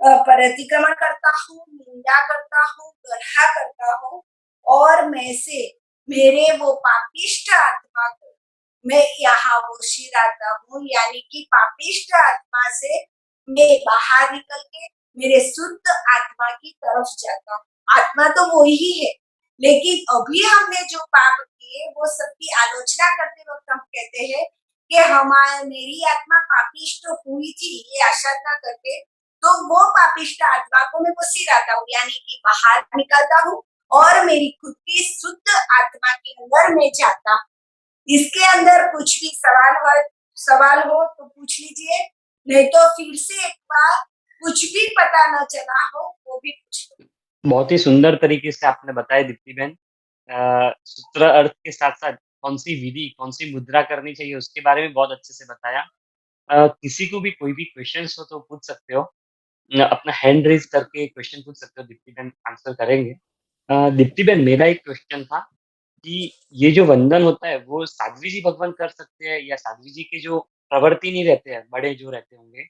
प्रतिक्रमण करता हूँ, निंदा करता हूँ, गर्हा करता हूँ, और मैं से मेरे वो पापिष्ट आत्मा को मैं यहाँ वशीराता हूँ, यानी कि पापिष्ट आत्मा से मैं बाहर निकल के मेरे शुद्ध आत्मा की तरफ जाता हूँ। आत्मा तो वो ही है, लेकिन अभी हमने जो पाप किए वो सबकी आलोचना करते वक्त हम कहते हैं कि हमारी मेरी आत्मा पापिष्ट हुई थी, ये आशाधना करके, तो वो पापिष्ट आत्मा को मैं वशीराता हूँ, यानी कि बाहर निकालता हूँ और मेरी खुद की शुद्ध आत्मा के अंदर मैं जाता हूँ। इसके अंदर कुछ भी सवाल हो तो पूछ लीजिए, नहीं तो फिर से एक बार कुछ भी पता न चला हो वो भी पूछ लो। बहुत ही सुंदर तरीके से आपने बताया दीप्ति बहन। सूत्र अर्थ के साथ-साथ कौन-सी विधि, कौन-सी मुद्रा करनी चाहिए उसके बारे में बहुत अच्छे से बताया। किसी को भी कोई भी क्वेश्चन्स हो तो पूछ सकते हो। अपना हैंड रेज़ करके क्वेश्चन पूछ सकते हो, दीप्ति बहन आंसर करेंगे। दीप्ति बहन मेरा एक क्वेश्चन था कि ये जो वंदन होता है वो साध्वी जी भगवान कर सकते हैं या साध्वी जी के जो प्रवर्ती नहीं रहते हैं, बड़े जो रहते होंगे,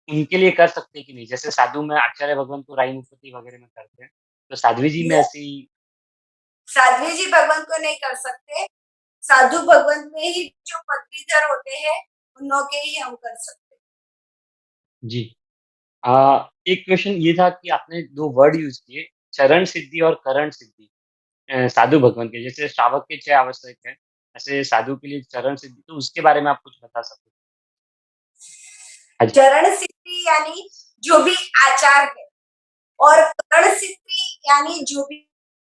उनके लिए कर सकते हैं कि नहीं? जैसे साधु में आचार्य भगवान को राई मुखति वगैरह में करते हैं, तो साध्वी जी में ये ऐसी साध्वी जी भगवान को नहीं कर सकते, साधु भगवान में ही जो पदवीधर होते हैं उन के ही हम कर सकते हैं। जी। एक क्वेश्चन ये था कि आपने 2 वर्ड यूज़ किए, चरण सिद्धि और करण सिद्धि। साधु भगवान के जैसे श्रावक के 6 आवश्यक है, ऐसे साधु के लिए चरण सिद्धि, तो उसके बारे में आप कुछ बता सकते हैं? हाँ जी। चरण सिद्धि यानी जो भी आचार है, और करण सिद्धि यानी जो भी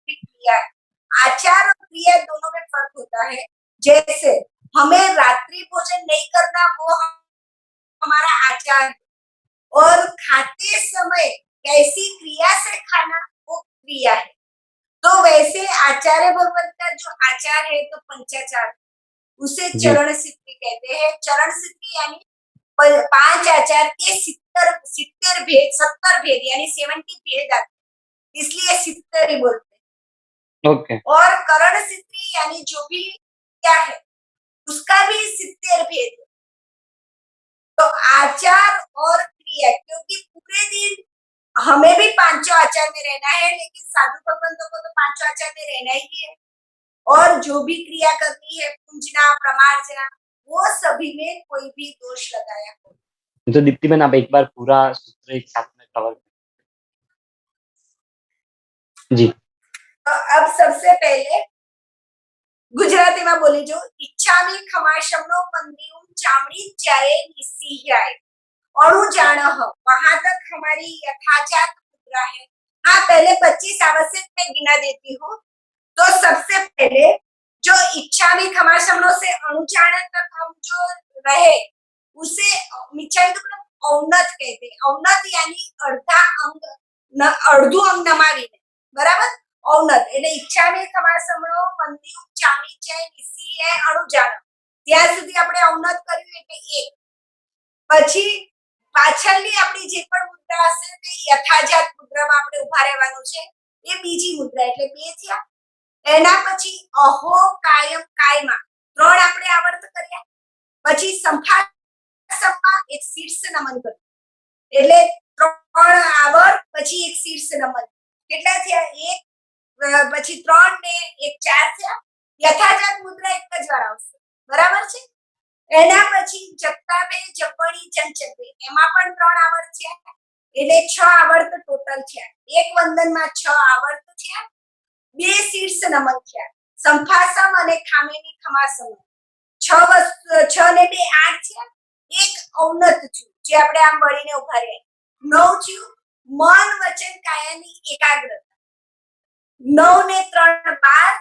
क्रिया है, आचार और क्रिया दोनों में फर्क होता है। जैसे हमें रात्रि भोजन नहीं करना, वो हमारा आचार है, और खाते समय कैसी क्रिया से खाना, वो क्रिया है। तो वैसे आचार्य भगवत का जो आचार है तो पंचाचार, उसे जी, चरण सिद्धि कहते हैं। चरण सिद्धि यानी 5 आचार के 70 भेद, 70 भेद यानी 70 भेद आते हैं, इसलिए 70 ही बोलते हैं। ओके, और करण सिद्धि यानी जो भी क्या है, उसका भी 70 भेद है। तो आचार और क्रिया, क्योंकि पूरे दिन हमें भी पांचों आचार में रहना है, लेकिन साधु भगवंतों को तो पांचों आचार में रहना ही है। और जो भी क्रिया करनी है, पूजना, प्रमार्जना, वो सभी में कोई भी दोष लगाया हो। तो दीप्ति बहन आप एक बार पूरा सूत्र एक साथ में कवर जी, तो अब सबसे पहले गुजरातीમાં બોલી જો, ઈચ્છામી ખમાશમનો મંદિયું ચામડી ચારે નિસિહ્યાય अणु जान, वहां तक हमारी यथाजात मुद्रा है। हाँ, पहले 25 आवश्यक मैं गिना देती हूँ। तो सबसे पहले जो इच्छा भी खमाशमनों से अणुचाण तक हम जो रहे, उसे मिच्छामी औनत कहते हैं। औनत यानी अर्धा अंग, अर्धु अंग नमावीने, बराबर। औनत એટલે ઈચ્છા ને ખમાસમણો મંદિયું ચામી છે નિસીએ અણુજાણ, ત્યાં સુધી આપણે औनत કર્યું એટલે એક। પછી પાછળની આપણી જે પણ મુદ્રા હશે તે યથાજાત મુદ્રામાં આપણે ઉભા રહેવાનું છે, એ બીજી મુદ્રા એટલે બે થયા। એના પછી અહો કાયમ કાયમાં ત્રણ આપણે આવર્ત કર્યા। પછી સંફાસમમાં એક શીર્ષ નમન કર્યું, એટલે ત્રણ આવર્ત પછી એક શીર્ષ નમન, કેટલા થયા? એક, પછી ત્રણ ને એક ચાર થયા। યથાજાત મુદ્રા એક જ વાર આવશે, બરાબર છે। એના પછી જપ્તાબે જપણી ચંચકબે, એમાં પણ ત્રણ આવર્ત થયા, એટલે 6 આવર્ત ટોટલ થયા। એક વંદનમાં 6 આવર્ત થયા, બે શીર્ષ નમન થયા। સંફાસમ અને ખામેની ખમાસમ 6 ને 2 8 થયા। એક ઔનત થયું, જે આપણે આમ વળીને ઉભા રહ્યા। 9 થયું મન વચન કાયાની એકાગ્રતા। 9 ને 3 12।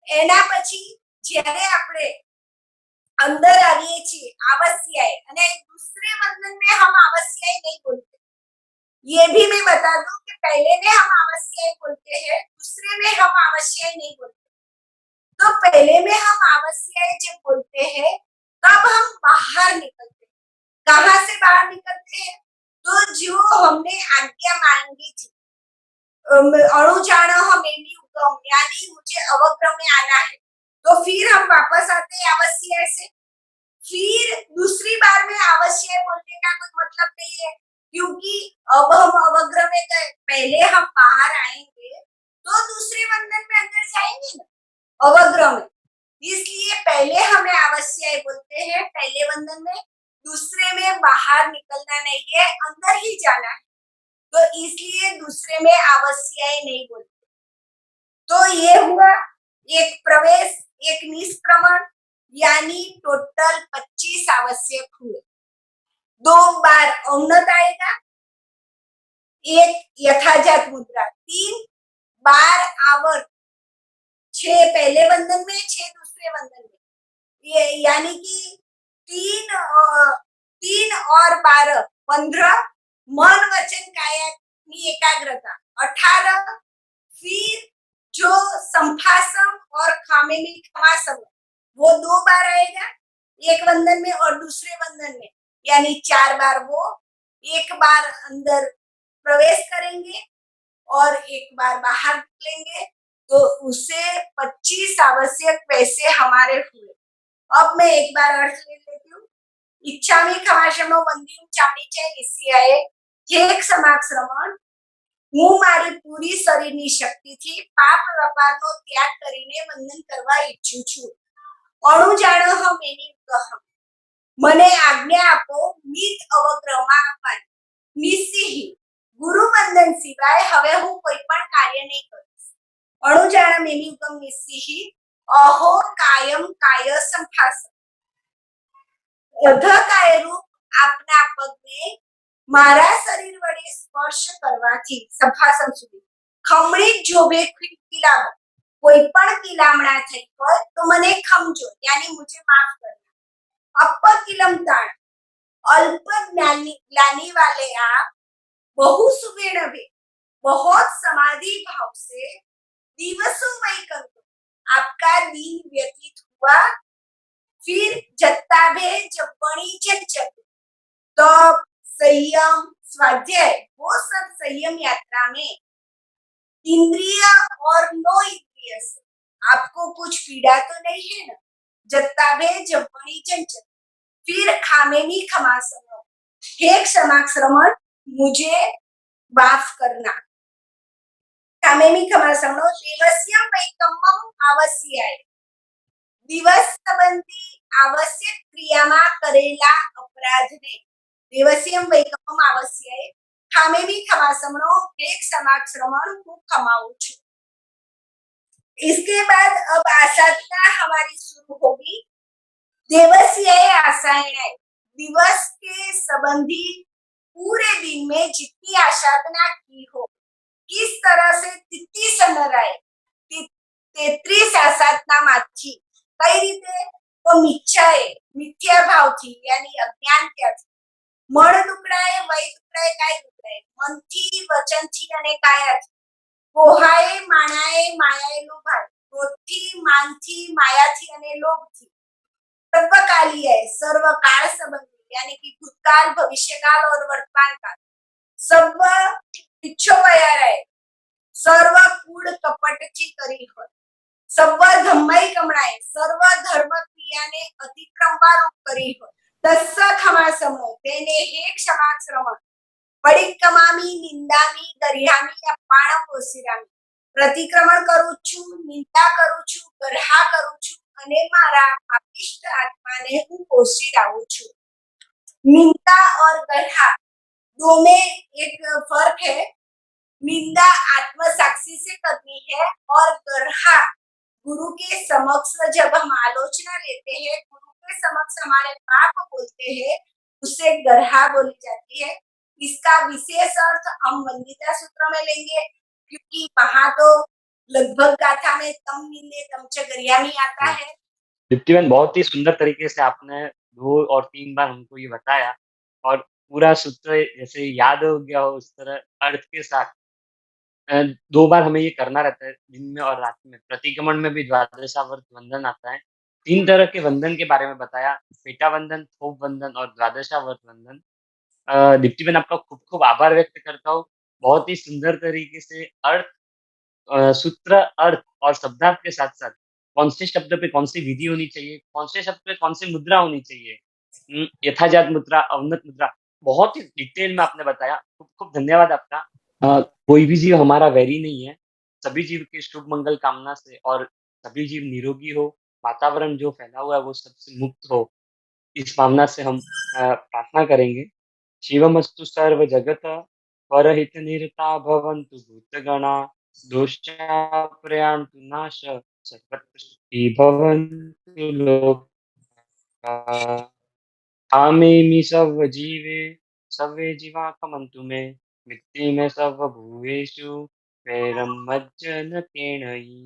એના પછી જ્યારે આપણે अंदर आइए છીએ आवश्यक, અને दूसरे वंदन में हम आवश्यक नहीं बोलते। ये भी मैं बता दूं कि पहले में हम आवश्यक बोलते हैं, दूसरे में हम आवश्यक नहीं बोलते। तो पहले में हम आवश्यक जब बोलते हैं तब हम बाहर निकलते हैं। कहाँ से बाहर निकलते हैं? तो जो हमने आज्ञा मांगी थी, अणुजाण मेरी उगम, यानी मुझे अवग्रह में आना है, तो फिर हम वापस आते हैं आवश्यक से। फिर दूसरी बार में आवश्यक बोलने का कोई मतलब नहीं है, क्योंकि अब हम अवग्रह में गए, पहले हम बाहर आएंगे तो दूसरे वंदन में अंदर जाएंगे ना, अवग्रह में। इसलिए पहले हमें आवश्यक बोलते हैं पहले वंदन में, दूसरे में बाहर निकलना नहीं है, अंदर ही जाना है। तो इसलिए दूसरे में आवश्यक नहीं बोलते। तो ये हुआ एक प्रवेश, एक निष्क्रमण, यानी टोटल 25 आवश्यक हुए। 2 बार औनत आएगा, एक यथाजात मुद्रा, 3 बार आवर्त, 6 पहले वंदन में, 6 दूसरे वंदन में, ये यानी कि 3 और 12 15। मन वचन काया की एकाग्रता 18। फिर जो संफासम और खामेनी खमासम, वो 2 बार आएगा, एक वंदन में और दूसरे वंदन में, यानी 4 बार वो, एक बार अंदर प्रवेश करेंगे और एक बार बाहर निकलेंगे। तो उसे 25 आवश्यक वैसे हमारे हुए। अब मैं एक बार अर्थ ले लेती हूँ। इच्छामी खमाशमो वंदियु चामड़ी છે નિસ્યાએ એક સમાક્ષરમણ, હું મારી પૂરી શરીરની શક્તિથી પાપ વેપારનો ત્યાગ કરીને વંદન કરવા ઈચ્છું છું। અણુ જાણહ મેની કહમ, મને આજ્ઞા આપો મિત અવગ્રહમાં આપવાની। નિસિહી, ગુરુ વંદન સિવાય હવે હું કોઈ પણ કાર્ય નહીં કરીશ। અણુ જાણ મેની ઉગમ નિસિહી, અહો કાયમ કાય સંફાસમ, અધકાય રૂપ આપના પગને મારા શરીર વડે સ્પર્શ કરવાથી સંફાસમ સુધી ખમણી જ જોભે ખીલાવો કોઈ પણ કિલામણા થઈ હોય તો મને ખમજો यानी मुझे माफ करना अपकिलम ताण अल्प ग्लानि वाले आप बहु सुबेणवे बहुत समाधि भाव से दिवसों वही कर दो आपका दिन व्यतीत हुआ फिर जत्ता भे जब बणी चंचल तप संयम स्वाध्याय वो सब संयम यात्रा में इंद्रिय और नो इंद्रिय से आपको कुछ पीड़ा तो नहीं है ना जत्ता भे जब बणी चंचल फिर खामे नी क्षमा समो हे क्षमा श्रमण मुझे माफ करना खामे नी क्षमा समो देवस्यम वैकम्मम आवश्याय दिवस संबंधी आवश्यक क्रियाમાં કરેલા અપરાધને દેવસ્યમ વૈકમ્મમ આવશ્યાય ખામે नी क्षमा समो हे क्षमा श्रमण હું क्षमाऊं છું इसके बाद अब आसाधना हमारी शुरू होगी दिवसीय आसायनाएं दिवस के संबंधी पूरे दिन में जितनी आसाधना की हो किस तरह से तिथि सनराय 33 आसाधना माची कई रीते तो मिच्छाए मिथ्या भाव थी यानी अज्ञान क्या थी मण दुकड़ाए वय दुकड़ाए काय दुकड़ाए मन थी वचन थी अने काया थी पोहाए माणाए मायाए लोभाए क्रोध थी मान थी माया थी अने लोभ थी सर्वकालीय है सर्वकाल संबंधी यानी कि भूतकाल भविष्यकाल और वर्तमान काल सर्व इच्छो वया है सर्व कूड़ कपट थी करी हो सर्व धम्मई कमणाए सर्व धर्म क्रिया ने अतिक्रमवा रूप करी हो तस्स क्षमा समो तेने हे क्षमा श्रमण परिक्रमामी निंदामी गरिहामी अपाणम ओसिरामी प्रतिक्रमण करू छू निंदा करू छू गरहा करू छू અને મારા પાપિષ્ટ આત્માને હું પોષી લાવું છું निंदा और गरहा दो में एक फर्क है निंदा आत्मसाक्षी से करनी है और गरहा गुरु के समक्ष जब हम आलोचना लेते हैं गुरु के समक्ष हमारे पाप बोलते हैं उसे गरहा बोली जाती है इसका विशेष अर्थ हम वंदिता सूत्र में लेंगे क्योंकि वहां तो लगभग गाथा में तम निंदे तम च गरियामी आता है दीप्तिबेन बहुत ही सुंदर तरीके से आपने 2 और 3 बार हमको ये बताया और पूरा सूत्र जैसे याद हो गया हो उस तरह अर्थ के साथ 2 बार हमें ये करना रहता है दिन में और रात में। प्रतिक्रमण में भी द्वादशावर्त वंदन आता है। 3 तरह के वंदन के बारे में बताया, पेटा वंदन, थोप वंदन और द्वादशावर्त वंदन। दीप्तिबेन आपका खूब-खूब आभार व्यक्त करता हूँ। बहुत ही सुंदर तरीके से सूत्र, अर्थ और शब्दार्थ के साथ-साथ कौन से शब्द पे कौन सी विधि होनी चाहिए, कौन से शब्द पे कौन सी मुद्रा होनी चाहिए, यथाजात मुद्रा, अवनत मुद्रा, बहुत ही डिटेल में आपने बताया। खूब-खूब धन्यवाद आपका। कोई भी जीव हमारा वैरी नहीं है। सभी जीव के शुभ मंगल कामना से और सभी जीव निरोगी हो, वातावरण जो फैला हुआ है वो सबसे मुक्त हो, इस भावना से हम प्रार्थना करेंगे। शिवमस्तु सर्वजगतः परहितनिरता भवन्तु भूतगणा दोषाप्रयान्तु नाशः सर्वत्र सुखी भवन्तु लोकाः। आमेमि सर्वजीवे सर्वे जीवा कमन्तु मे मृत्युमे सर्वभूतेषु वैरं मज्जनकेणयि।